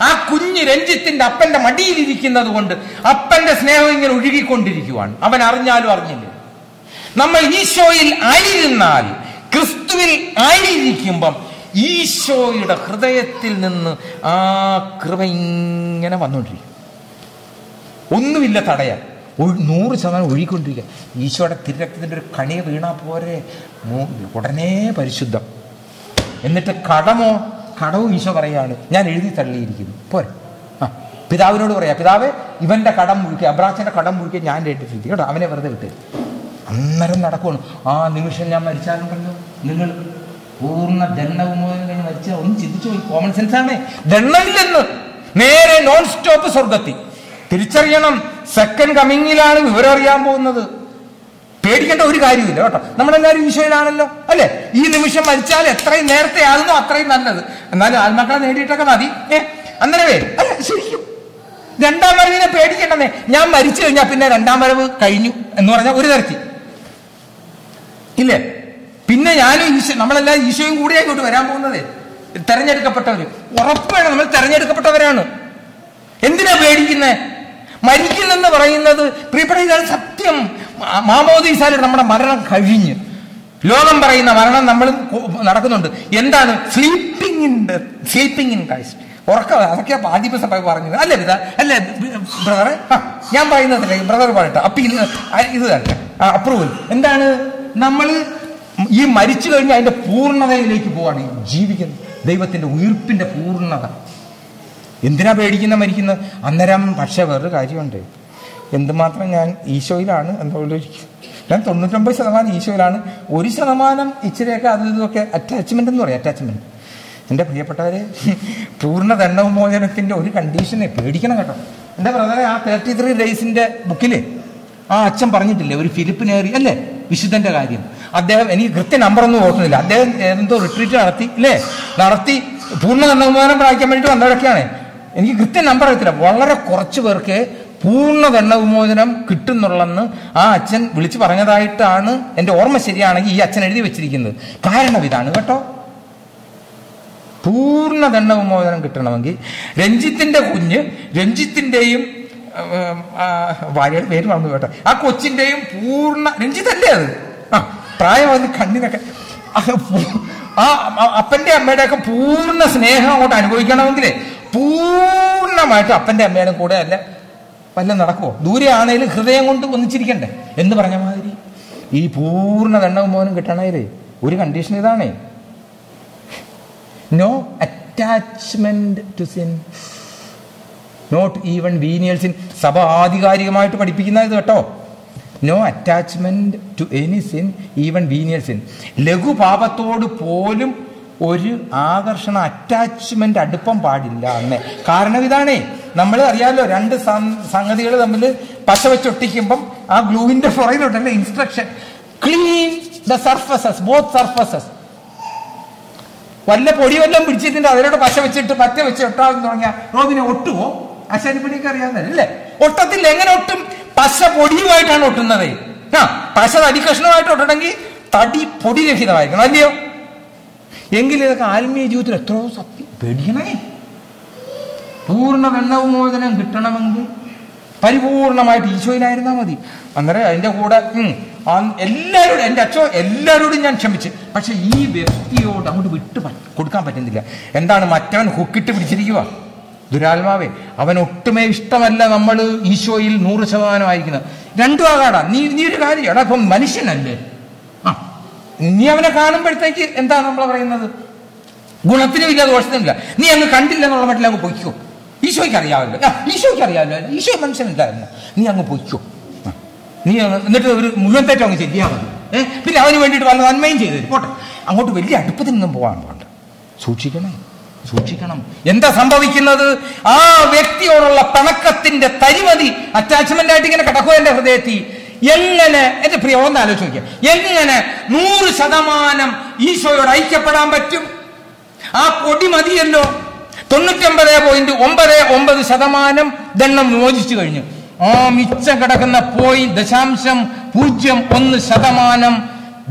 ആ കുഞ്ഞ് രഞ്ജിത്തിന്റെ അപ്പന്റെ മടിയിലിരിക്കുന്നത് കൊണ്ട് അപ്പന്റെ സ്നേഹം ഇങ്ങനെ ഒഴുകിക്കൊണ്ടിരിക്കുവാണ്. അവൻ അറിഞ്ഞാലും അറിഞ്ഞില്ല. നമ്മൾ ഈശോയിൽ ആയിരുന്നാൽ, ക്രിസ്തുവിൽ ആയിരിക്കുമ്പം ഈശോയുടെ ഹൃദയത്തിൽ നിന്ന് ആ കൃപ ഇങ്ങനെ വന്നുകൊണ്ടിരിക്കും. ഒന്നുമില്ല തടയാൻ. 100% ഒഴുകിക്കൊണ്ടിരിക്കുക. ഈശോയുടെ തിരുരക്തത്തിന്റെ ഒരു കണിയ വീണാ പോരെ, ഉടനെ പരിശുദ്ധം. എന്നിട്ട് കടവും ഈശോ പറയാണ്, ഞാൻ എഴുതി തള്ളിയിരിക്കുന്നു പോരെ. പിതാവിനോട് പറയാ, പിതാവേ ഇവന്റെ കടം മുഴുക്കി, അബ്രാച്ചന്റെ കടം മുഴുക്കി ഞാൻ കേട്ടിട്ടില്ല കേട്ടോ, അവനെ വെറുതെ വിട്ട്. അന്നേരം നടക്കണം. ആ നിമിഷം ഞാൻ മരിച്ചാലുണ്ടല്ലോ, നിങ്ങൾ പൂർണ്ണ ദണ്ഡവിമോചനം കഴിഞ്ഞ് മരിച്ചാൽ ഒന്ന് ചിന്തിച്ചു പോയി. കോമൺ സെൻസ് ആണ്. ദണ്ഡമില്ലെന്ന് നേരെ നോൺ സ്റ്റോപ്പ് സ്വർഗത്തിൽ. തിരിച്ചറിയണം, സെക്കൻഡ് കമ്മിങ്ങിലാണ് വിവരം അറിയാൻ പോകുന്നത്. പേടിക്കേണ്ട ഒരു കാര്യമില്ല കേട്ടോ. നമ്മളെല്ലാവരും ഈശോയിലാണല്ലോ അല്ലെ. ഈ നിമിഷം മരിച്ചാൽ എത്രയും നേരത്തെ ആകുന്നു അത്രയും നല്ലത്. എന്നാലും ആത്മാക്കളെ നേടിയിട്ടൊക്കെ മതി. അന്നേരമേ അല്ല, ശരിക്കും രണ്ടാം വരവിനെ പേടിക്കണ്ടെന്നേ. ഞാൻ മരിച്ചു കഴിഞ്ഞാൽ പിന്നെ രണ്ടാം വരവ് കഴിഞ്ഞു എന്ന് പറഞ്ഞാൽ ഒരു തരത്തിൽ ഇല്ലേ. പിന്നെ ഞാനും നമ്മളെല്ലാം ഈശോയും കൂടെ ഇങ്ങോട്ട് വരാൻ പോകുന്നതേ. തെരഞ്ഞെടുക്കപ്പെട്ടവര് ഉറപ്പാണ്, നമ്മൾ തെരഞ്ഞെടുക്കപ്പെട്ടവരാണ്. എന്തിനാ പേടിക്കുന്നേ? മരിക്കില്ലെന്ന് പറയുന്നത് പ്രിയപ്പെട്ട ഇതാണ് സത്യം. മാമോദീസായിൽ നമ്മുടെ മരണം കഴിഞ്ഞ്, ലോകം പറയുന്ന മരണം നമ്മൾ നടക്കുന്നുണ്ട്. എന്താണ്? Sleeping in Christ. ഉറക്കം. അതൊക്കെ ആദ്യ സഭ പറഞ്ഞത് അല്ലേ പിതാ? അല്ലേ ബ്രദറെ? ഞാൻ പറയുന്നതല്ലേ, ബ്രദർ പറയട്ടെ. അപ്പൊ ഇത് തന്നെ അപ്രൂവൽ. എന്താണ്? നമ്മൾ ഈ മരിച്ചു കഴിഞ്ഞ് അതിന്റെ പൂർണ്ണതയിലേക്ക് പോവാണ് ജീവിക്കുന്നത്. ദൈവത്തിന്റെ ഉയിർപ്പിന്റെ പൂർണ്ണത. എന്തിനാ മരിക്കുന്നത്? അന്നേരം പക്ഷെ വേറൊരു കാര്യമുണ്ട്. എന്തുമാത്രം ഞാൻ ഈശോയിലാണ് എന്നുള്ളൊരിക്കും. ഞാൻ 99% ഈശോയിലാണ്. 1% ഇച്ചിരിയൊക്കെ അത് ഇതൊക്കെ അറ്റാച്ച്മെന്റ് എന്ന് പറയും. അറ്റാച്ച്മെന്റ്. എൻ്റെ പ്രിയപ്പെട്ടവരെ, പൂർണ്ണ ദണ്ഡവിമോചനത്തിന്റെ ഒരു കണ്ടീഷനെ പേടിക്കണം കേട്ടോ. എൻ്റെ ബ്രദറെ, ആ 33 ഡേയ്സിന്റെ ബുക്കില് ആ അച്ഛൻ പറഞ്ഞിട്ടില്ലേ ഒരു ഫിലിപ്പിനേറി അല്ലേ വിശുദ്ധന്റെ കാര്യം. അദ്ദേഹം, എനിക്ക് കൃത്യ നമ്പറൊന്നും ഓർക്കുന്നില്ല, അദ്ദേഹം എന്തോ റിട്രീറ്റ് നടത്തി പൂർണ്ണ ദണ്ഡവിമോചനം പ്രാപിക്കാൻ വേണ്ടിയിട്ട് വന്നവരൊക്കെയാണ്. എനിക്ക് കൃത്യ നമ്പർ അറിയത്തില്ല. വളരെ കുറച്ചു പേർക്ക് പൂർണ്ണ ദണ്ഡവിമോചനം കിട്ടുന്നുള്ളെന്ന് ആ അച്ഛൻ വിളിച്ചു പറഞ്ഞതായിട്ടാണ് എൻ്റെ ഓർമ്മ ശരിയാണെങ്കിൽ ഈ അച്ഛൻ എഴുതി വെച്ചിരിക്കുന്നത്. കാരണം ഇതാണ് കേട്ടോ. പൂർണ്ണ ദണ്ഡവിമോചനം കിട്ടണമെങ്കിൽ രഞ്ജിത്തിന്റെ കുഞ്ഞ്, രഞ്ജിത്തിന്റെയും ഭാര്യയുടെ പേര് വന്നു കേട്ടോ, ആ കൊച്ചിന്റെയും പൂർണ്ണ, രഞ്ജിത്തല്ലേ അത്, പ്രായം വന്ന് കണ്ണിനൊക്കെ ആ അപ്പന്റെ അമ്മയുടെ ഒക്കെ പൂർണ്ണ സ്നേഹം അങ്ങോട്ട് അനുഭവിക്കണമെങ്കിലേ പൂർണ്ണമായിട്ട് അപ്പന്റെ അമ്മയുടെ കൂടെ അല്ല വല്ല നടക്കുമോ? ദൂരെ ആണെങ്കിലും ഹൃദയം കൊണ്ട് ഒന്നിച്ചിരിക്കണ്ടേ എന്ന് പറഞ്ഞ മാതിരി ഈ പൂർണ്ണ ദണ്ഡവിമോചനം കിട്ടണേലേ ഒരു കണ്ടീഷൻ ഇതാണേ. No attachment to sin, not even venial sin. സഭ ആധികാരികമായിട്ട് പഠിപ്പിക്കുന്ന ഇത് കേട്ടോ. No attachment to any sin, even venial sin. ലഘുപാപത്തോട് പോലും ഒരു ആകർഷണ, അറ്റാച്ച്മെന്റ്, അടുപ്പം പാടില്ല എന്നേ. കാരണം ഇതാണേ, നമ്മൾ അറിയാലോ, രണ്ട് സംഗതികൾ തമ്മിൽ പശ വെച്ചൊട്ടിക്കുമ്പം ആ ഗ്ലൂവിന്റെ പുറകിലോട്ടല്ലേ instruction, clean the surfaces, both surfaces. വല്ല പൊടി വല്ലതും പിടിച്ചിട്ടുണ്ട് അതിലോട്ട് പശ വെച്ചിട്ട് പറ്റ വെച്ച് ഒട്ടാന്ന് തുടങ്ങിയാൽ റോബിനെ ഒട്ടുമോ? അശാരിപ്പണിയൊക്കെ അറിയാവുന്നല്ലേ? ഒട്ടത്തിൽ. എങ്ങനെ ഒട്ടും? പശ പൊടിയുമായിട്ടാണ് ഒട്ടുന്നത്. പശ തടി കഷ്ണമായിട്ട് ഒട്ടണമെങ്കിൽ തടി പൊടി രഹിതമായിരിക്കണം, അല്ലയോ? എങ്കിലും ഇതൊക്കെ ആത്മീയ ജീവിതത്തിൽ എത്രയോ സത്യം. പേടിക്കണേ. പൂർണ്ണ ദണ്ഡവിമോചനം കിട്ടണമെങ്കിൽ പരിപൂർണമായിട്ട് ഈശോയിലായിരുന്നാൽ മതി. അന്നേരം അതിന്റെ കൂടെ എല്ലാവരോടും, എൻ്റെ അച്ഛൻ എല്ലാവരോടും ഞാൻ ക്ഷമിച്ച്, പക്ഷെ ഈ വ്യക്തിയോട് അങ്ങോട്ട് വിട്ട് കൊടുക്കാൻ പറ്റുന്നില്ല. എന്താണ്? മറ്റവൻ ഹുക്കിട്ട് പിടിച്ചിരിക്കുക, ദുരാത്മാവേ. അവൻ ഒട്ടുമേ ഇഷ്ടമല്ല നമ്മൾ ഈശോയിൽ 100% ആയിരിക്കുന്നത്. രണ്ടും ആകാടാ. നീ ഒരു കാര്യം എടാ, ഇപ്പം മനുഷ്യനല്ലേ, നീ അവനെ കാണുമ്പോഴത്തേക്ക് എന്താ നമ്മൾ പറയുന്നത്? ഗുണത്തിനും ഇല്ല ദോഷത്തിനും. നീ അങ്ങ് കണ്ടില്ല എന്നുള്ള മട്ടിൽ അങ്ങ് പൊയ്ക്കോ. ഈശോയ്ക്ക് അറിയാമല്ലോ, ഈശോ മനുഷ്യനില്ലായിരുന്നു, നീ അങ്ങ് പൊയ്ക്കോ. നീ എന്നിട്ട് ഒരു മുഴുവൻ തെറ്റം അങ്ങ് ചെയ്യാൻ മതി. പിന്നെ അവന് വേണ്ടിയിട്ട് വല്ല നന്മയും ചെയ്തു പോട്ടെ. അങ്ങോട്ട് വലിയ അടുപ്പത്തിൽ നിന്നും പോകാൻ പോകണ്ട. സൂക്ഷിക്കണേ. സൂക്ഷിക്കണം. എന്താ സംഭവിക്കുന്നത്? ആ വ്യക്തിയോടുള്ള പിണക്കത്തിന്റെ തരിമതി അറ്റാച്ച്മെന്റ് ആയിട്ട് ഇങ്ങനെ കിടക്കുക എന്റെ ഹൃദയത്തിൽ. എങ്ങനെ, എന്റെ പ്രിയ ഒന്ന് ആലോചിച്ച് നോക്കിയ, എങ്ങനെ 100% ഈശോയോട് ഐക്യപ്പെടാൻ പറ്റും? ആ പൊടി മതിയല്ലോ. 99.99% ദണ്ണം വിമോചിച്ചു കഴിഞ്ഞു. ആ മിച്ചം കിടക്കുന്ന 0.01%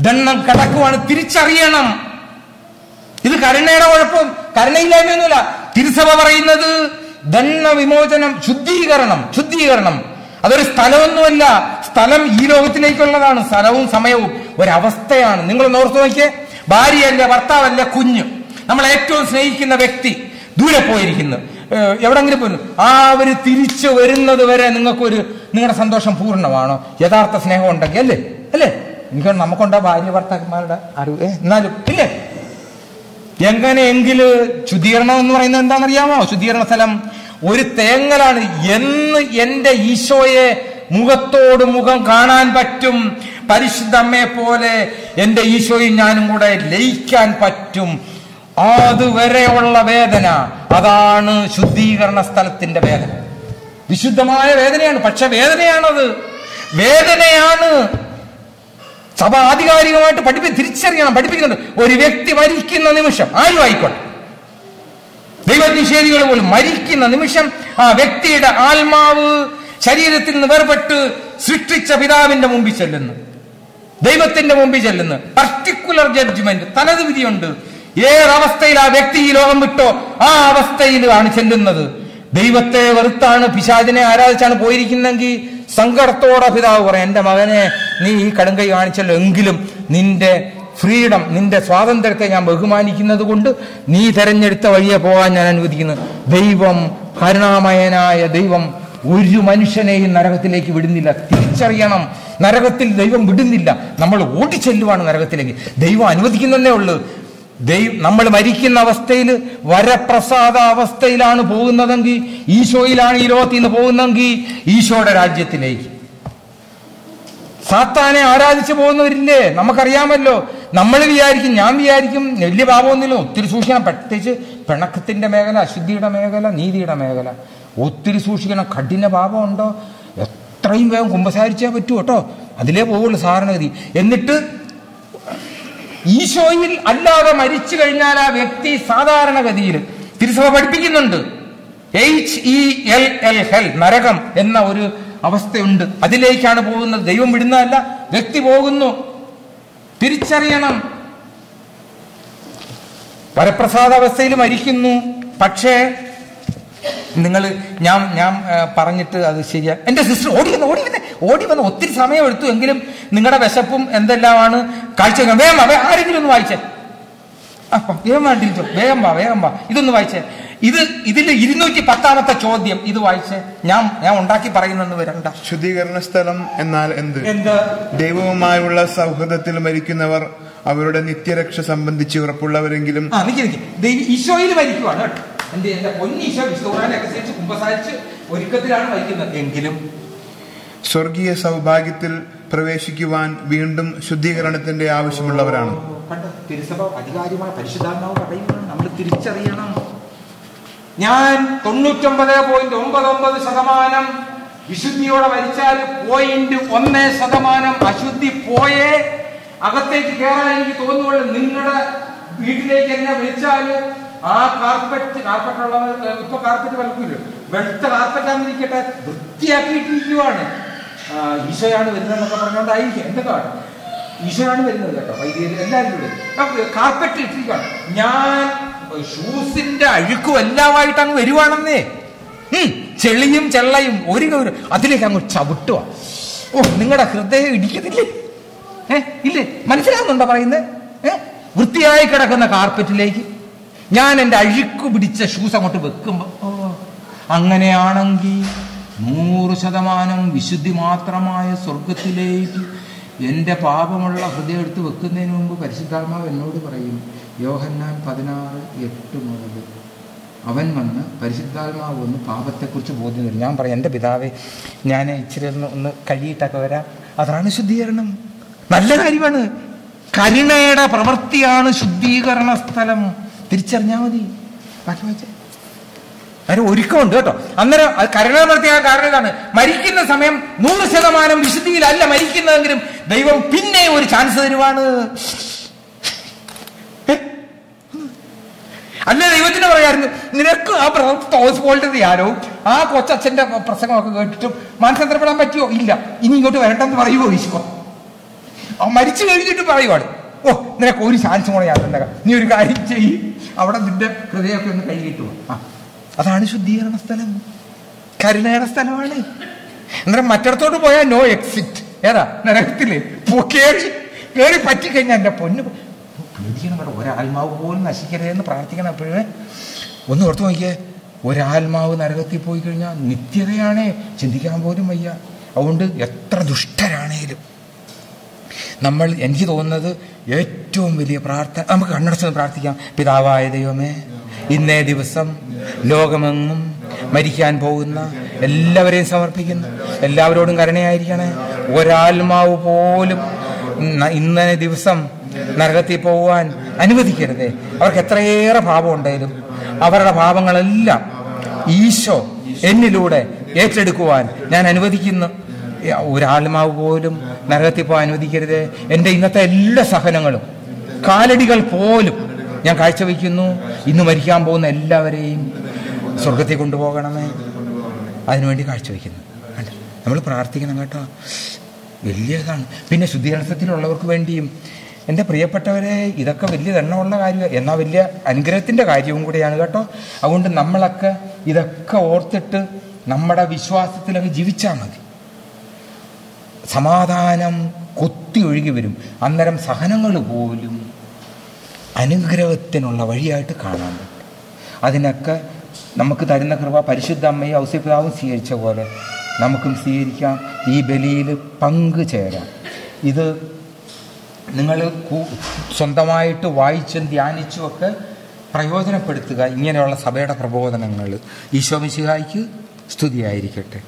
ദണ്ണം കിടക്കുവാണ്. തിരിച്ചറിയണം. ഇത് കരുണയുടെ കുഴപ്പം, കരുണയില്ലായ്മയൊന്നുമില്ല. തിരുസഭ പറയുന്നത് ദണ്ഡ വിമോചനം, ശുദ്ധീകരണം. അതൊരു സ്ഥലമൊന്നുമല്ല. സ്ഥലം ഈ ലോകത്തിലേക്കുള്ളതാണ്. സ്ഥലവും സമയവും ഒരവസ്ഥയാണ്. നിങ്ങൾ ഓർത്തു നോക്കിയേ, ഭാര്യയല്ല, ഭർത്താവല്ല, കുഞ്ഞ്, നമ്മൾ ഏറ്റവും സ്നേഹിക്കുന്ന വ്യക്തി ദൂരെ പോയിരിക്കുന്നു, എവിടെങ്കിലും പോയിരുന്നു. അവര് തിരിച്ചു വരുന്നത് വരെ നിങ്ങളുടെ സന്തോഷം പൂർണ്ണമാണോ? യഥാർത്ഥ സ്നേഹം ഉണ്ടെങ്കിൽ അല്ലേ? എനിക്ക് നമുക്കുണ്ടോ ഭാര്യ ഭർത്താക്കന്മാരുടെ അറിവ്? എന്നാലും ഇല്ലേ? എങ്ങനെയെങ്കിലും ശുദ്ധീകരണം എന്ന് പറയുന്നത് എന്താണെന്നറിയാമോ? ശുദ്ധീകരണ സ്ഥലം ഒരു തേങ്ങലാണ്. എന്ന് എന്റെ ഈശോയെ മുഖത്തോട് മുഖം കാണാൻ പറ്റും, പരിശുദ്ധ അമ്മയെ പോലെ എന്റെ ഈശോയും ഞാനും കൂടെ ലയിക്കാൻ പറ്റും, അതുവരെയുള്ള വേദന, അതാണ് ശുദ്ധീകരണ സ്ഥലത്തിന്റെ വേദന. വിശുദ്ധമായ വേദനയാണ്, പക്ഷെ വേദനയാണത്, വേദനയാണ്. സഭ ആധികാരികമായിട്ട് തിരിച്ചറിയണം, പഠിപ്പിക്കുന്നുണ്ട്. ഒരു വ്യക്തി മരിക്കുന്ന നിമിഷം, ആരും ആയിക്കോട്ടെ, ദൈവനിഷേധികൾ പോലും മരിക്കുന്ന നിമിഷം ആ വ്യക്തിയുടെ ആത്മാവ് ശരീരത്തിൽ നിന്ന് വേർപെട്ട് സൃഷ്ടിച്ച പിതാവിന്റെ മുമ്പിൽ ചെല്ലുന്നു, ദൈവത്തിന്റെ മുമ്പിൽ ചെല്ലുന്നു. പർട്ടിക്കുലർ ജഡ്ജ്മെന്റ്, തനത് വിധിയുണ്ട്. ഏതവസ്ഥയിൽ ആ വ്യക്തി ഈ ലോകം വിട്ടോ ആ അവസ്ഥയിലാണ് ചെല്ലുന്നത്. ദൈവത്തെ വെറുത്താണ്, പിശാചിനെ ആരാധിച്ചാണ് പോയിരിക്കുന്നെങ്കിൽ സങ്കടത്തോടെ പിതാവ് പറയാം, എന്റെ മകനെ നീ ഈ കടുങ്കൈ കാണിച്ചല്ലോ, എങ്കിലും നിന്റെ ഫ്രീഡം, നിന്റെ സ്വാതന്ത്ര്യത്തെ ഞാൻ ബഹുമാനിക്കുന്നത് കൊണ്ട് നീ തെരഞ്ഞെടുത്ത വഴിയെ പോകാൻ ഞാൻ അനുവദിക്കുന്നു. ദൈവം, കരുണാമയനായ ദൈവം ഒരു മനുഷ്യനെയും നരകത്തിലേക്ക് വിടുന്നില്ല. തിരിച്ചറിയണം, നരകത്തിൽ ദൈവം വിടുന്നില്ല, നമ്മൾ ഓടിച്ചെല്ലുവാണ് നരകത്തിലേക്ക്. ദൈവം അനുവദിക്കുന്നതേ ഉള്ളൂ. നമ്മൾ മരിക്കുന്ന അവസ്ഥയിൽ, വരപ്രസാദ അവസ്ഥയിലാണ് പോകുന്നതെങ്കിൽ, ഈശോയിലാണ് ഈ ലോകത്തിൽ നിന്ന് പോകുന്നതെങ്കിൽ ഈശോയുടെ രാജ്യത്തിലേക്ക്. സാത്താനെ ആരാധിച്ചു പോകുന്നവരില്ലേ, നമുക്കറിയാമല്ലോ. ഞാൻ വിചാരിക്കും വലിയ പാപമൊന്നുമില്ല, ഒത്തിരി സൂക്ഷിക്കണം. പ്രത്യേകിച്ച് പിണക്കത്തിന്റെ മേഖല, അശുദ്ധിയുടെ മേഖല, നീതിയുടെ മേഖല ഒത്തിരി സൂക്ഷിക്കണം. കഠിന പാപമുണ്ടോ എത്രയും വേഗം കുമ്പസാരിച്ചാൽ പറ്റൂ കേട്ടോ, അതിലേ പോവുള്ളൂ സാധാരണഗതി. എന്നിട്ട് ഈശോയിൽ അല്ലാതെ മരിച്ചു കഴിഞ്ഞാൽ ആ വ്യക്തി സാധാരണഗതിയിൽ തിരുസഭ പഠിപ്പിക്കുന്നുണ്ട്, HELL, നരകം എന്ന ഒരു അവസ്ഥയുണ്ട്. അതിലേക്കാണ് പോകുന്നത്. ദൈവം വിടുന്നതല്ല, വ്യക്തി പോകുന്നു. തിരിച്ചറിയണം. വരപ്രസാദ അവസ്ഥയിൽ മരിക്കുന്നു. പക്ഷേ ഞാൻ പറഞ്ഞിട്ട് അത് ശരിയാ. എന്റെ സിസ്റ്റർ ഓടി വന്ന് ഒത്തിരി സമയം എടുത്തു. എങ്കിലും നിങ്ങളുടെ വിശപ്പും എന്തെല്ലാമാണ് കാഴ്ച. വേഗം വാ, ആരെങ്കിലും ഒന്ന് വായിച്ചേ. വേഗം വാ, ഇതൊന്ന് വായിച്ചേ. ഇതിൽ 210ാമത്തെ ചോദ്യം ഇത് വായിച്ചേ. ഞാൻ ഉണ്ടാക്കി പറയുന്നെന്ന് വരണ്ട. ശുദ്ധീകരണ സ്ഥലം എന്നാൽ എന്ത്? ദൈവവുമായുള്ള സൗഹൃദത്തിൽ മരിക്കുന്നവർ അവരുടെ നിത്യരക്ഷ സംബന്ധിച്ച് ഉറപ്പുള്ളവരെങ്കിലും ഈശോയിൽ മരിക്കുവാണ്. എന്റെ പൊന്നീശോ വിശുദ്ധ കുമ്പസാരിച്ച് ഒരുക്കത്തിലാണ് മരിക്കുന്നത്. എങ്കിലും സ്വർഗീയ സൗഭാഗ്യത്തിൽ പ്രവേശിക്കുവാൻ വീണ്ടും ശുദ്ധീകരണത്തിന്റെ ആവശ്യമുള്ളവരാണ്. തിരുസഭ അധികാരിമായ പരിശുദ്ധാത്മാവ് പറയുന്നത് നമ്മൾ തിരിച്ചറിയണം. ഞാൻ 99.99% വിശുദ്ധിയോടെ മരിച്ചാൽ 0.1% അശുദ്ധി പോയേ അകത്തേക്ക് കയറാൻ എനിക്ക് തോന്നുള്ളൂ. നിങ്ങളുടെ വീട്ടിലേക്ക് എന്നെ വിളിച്ചാൽ ആ കാർപ്പറ്റുള്ളവർ ഇപ്പൊ കാർപ്പറ്റ് വലക്കൂല്ലോ, വെളുത്ത കാർപ്പറ്റാന്നിരിക്കട്ടെ, വൃത്തിയാക്കിയിട്ടിരിക്കുവാണ്. ഈശോയാണ് വരുന്നതെന്നൊക്കെ പറഞ്ഞുകൊണ്ടായിരിക്കും. എന്തൊക്കെ ഈശോയാണ് വരുന്നത് കേട്ടോ, വൈദ്യുതി എല്ലാവരും കൂടെ കാർപ്പറ്റ് ഇട്ടിരിക്കുകയാണ്. ഞാൻ ഷൂസിന്റെ അഴുക്കും എല്ലാമായിട്ട് അങ്ങ് വരുവാണെന്നേ. ചെളിയും ചെള്ളയും ഒരു അതിലേക്ക് അങ്ങ് ചവിട്ടുക. നിങ്ങളുടെ ഹൃദയം ഇടിക്കത്തില്ലേ? ഇല്ലേ? മനസ്സിലാവുന്നുണ്ടോ പറയുന്നത്? വൃത്തിയായി കിടക്കുന്ന കാർപ്പറ്റിലേക്ക് ഞാൻ എൻ്റെ അഴുക്ക് പിടിച്ച ഷൂസ് അങ്ങോട്ട് വെക്കുമ്പോ, അങ്ങനെയാണെങ്കിൽ 100% വിശുദ്ധി മാത്രമായ സ്വർഗത്തിലേക്ക് എൻ്റെ പാപമുള്ള ഹൃദയം എടുത്ത് വെക്കുന്നതിന് മുമ്പ് പരിശുദ്ധാത്മാവ് എന്നോട് പറയും, യോഹന്നാൻ 16:8 മുതൽ അവൻ വന്ന് പരിശുദ്ധാത്മാവ് വന്ന് പാപത്തെക്കുറിച്ച് ബോധ്യം തരും. ഞാൻ പറയും, എൻ്റെ പിതാവേ, ഞാൻ ഇച്ചിരി ഒന്ന് കഴിയിട്ടൊക്കെ വരാം. അതാണ് ശുദ്ധീകരണം. നല്ല കാര്യമാണ്. കരുണയുടെ പ്രവൃത്തിയാണ് ശുദ്ധീകരണ സ്ഥലം. തിരിച്ചറിഞ്ഞാൽ മതി. ബാക്കി വായിച്ചേ. അതിന് ഒരുക്കമുണ്ട് കേട്ടോ. അന്നേരം അത് കരുണാമൂർത്തി കാരണം ഇതാണ്, മരിക്കുന്ന സമയം 100% വിശുദ്ധിയിലല്ല മരിക്കുന്നതെങ്കിലും ദൈവം പിന്നെ ഒരു ചാൻസ് തരുവാണ്. അല്ല, ദൈവത്തിന് പറയായിരുന്നു, നിനക്ക് ആ തോമസ് പോൾട്ടറി ആരോ ആ കൊച്ചച്ഛന്റെ പ്രസംഗമൊക്കെ കേട്ടിട്ടും മാനസാന്തരപ്പെടാൻ പറ്റുമോ? ഇല്ല. ഇനി ഇങ്ങോട്ട് വരണ്ടെന്ന് പറയുമോ ഈശോ? ആ മരിച്ചു കഴിഞ്ഞിട്ട് പറയുവാണ്, ഓ നിനക്ക് ഒരു ചാൻസും കൂടെ ഞാൻ തന്നേക്കാം, നീ ഒരു കാര്യം ചെയ്യും, അവിടെ നിന്റെ ഹൃദയമൊക്കെ ഒന്ന് കൈകിട്ടു. അതാണ് ശുദ്ധീകരണ സ്ഥലം, കരുണയുടെ സ്ഥലമാണ്. അന്നേരം മറ്റിടത്തോട്ട് പോയാൽ നോ എക്സിറ്റ്. ഏതാ? നരകത്തില് കേറി പറ്റിക്കഴിഞ്ഞാൽ എന്റെ പൊന്ന് പേടിക്കണം കേട്ടോ. ഒരാത്മാവ് പോലും നശിക്കരുതെന്ന് പ്രാർത്ഥിക്കണം. അപ്പോഴേ ഒന്ന് ഓർത്ത് നോക്കിയേ, ഒരാത്മാവ് നരകത്തിൽ പോയി കഴിഞ്ഞാൽ നിത്യതയാണേ, ചിന്തിക്കാൻ പോലും വയ്യ. അതുകൊണ്ട് എത്ര ദുഷ്ടരാണേലും നമ്മൾ, എനിക്ക് തോന്നുന്നത് ഏറ്റവും വലിയ പ്രാർത്ഥന, നമുക്ക് കണ്ണടച്ചൊന്ന് പ്രാർത്ഥിക്കാം. പിതാവായ ദൈവമേ, ഇന്നേ ദിവസം ലോകമെങ്ങും മരിക്കാൻ പോകുന്ന എല്ലാവരെയും സമർപ്പിക്കുന്നു. എല്ലാവരോടും കരുണയായിരിക്കണേ. ഒരാത്മാവ് പോലും ഇന്നേ ദിവസം നരകത്തിൽ പോവാൻ അനുവദിക്കരുതേ. അവർക്ക് എത്രയേറെ പാപം ഉണ്ടെങ്കിലും അവരുടെ പാപങ്ങളെല്ലാം ഈശോ എന്നിലൂടെ ഏറ്റെടുക്കുവാൻ ഞാൻ അനുവദിക്കുന്നു. ഒരാത്മാവ് പോലും നരകത്തിൽ പോകാൻ അനുവദിക്കരുതേ. എൻ്റെ ഇന്നത്തെ എല്ലാ സഹനങ്ങളും, കാലടികൾ പോലും ഞാൻ കാഴ്ചവെക്കുന്നു. ഇന്ന് മരിക്കാൻ പോകുന്ന എല്ലാവരെയും സ്വർഗത്തിൽ കൊണ്ടുപോകണമേ, അതിനുവേണ്ടി കാഴ്ചവെക്കുന്നു. നമ്മൾ പ്രാർത്ഥിക്കണം കേട്ടോ, വലിയതാണ്. പിന്നെ ശുദ്ധീകരണത്തിലുള്ളവർക്ക് വേണ്ടിയും, എൻ്റെ പ്രിയപ്പെട്ടവരെ, ഇതൊക്കെ വലിയ എണ്ണമുള്ള കാര്യമാണ്, എന്നാൽ വലിയ അനുഗ്രഹത്തിൻ്റെ കാര്യവും കൂടെയാണ് കേട്ടോ. അതുകൊണ്ട് നമ്മളൊക്കെ ഇതൊക്കെ ഓർത്തിട്ട് നമ്മുടെ വിശ്വാസത്തിലൊക്കെ ജീവിച്ചാൽ മതി. സമാധാനം കൊത്തി ഒഴുകി വരും. അന്നേരം സഹനങ്ങൾ പോലും അനുഗ്രഹത്തിനുള്ള വഴിയായിട്ട് കാണാൻ പറ്റും. അതിനൊക്കെ നമുക്ക് തരുന്ന കൃപ പരിശുദ്ധ അമ്മയും ഔസേപ്പിതാവും സ്വീകരിച്ച പോലെ നമുക്കും സ്വീകരിക്കാം. ഈ ബലിയിൽ പങ്കുചേരാം. ഇത് നിങ്ങൾ സ്വന്തമായിട്ട് വായിച്ചും ധ്യാനിച്ചും ഒക്കെ പ്രയോജനപ്പെടുത്തുക. ഇങ്ങനെയുള്ള സഭയുടെ പ്രബോധനങ്ങൾ. ഈശോ മിശിഹായ്ക്ക് സ്തുതിയായിരിക്കട്ടെ.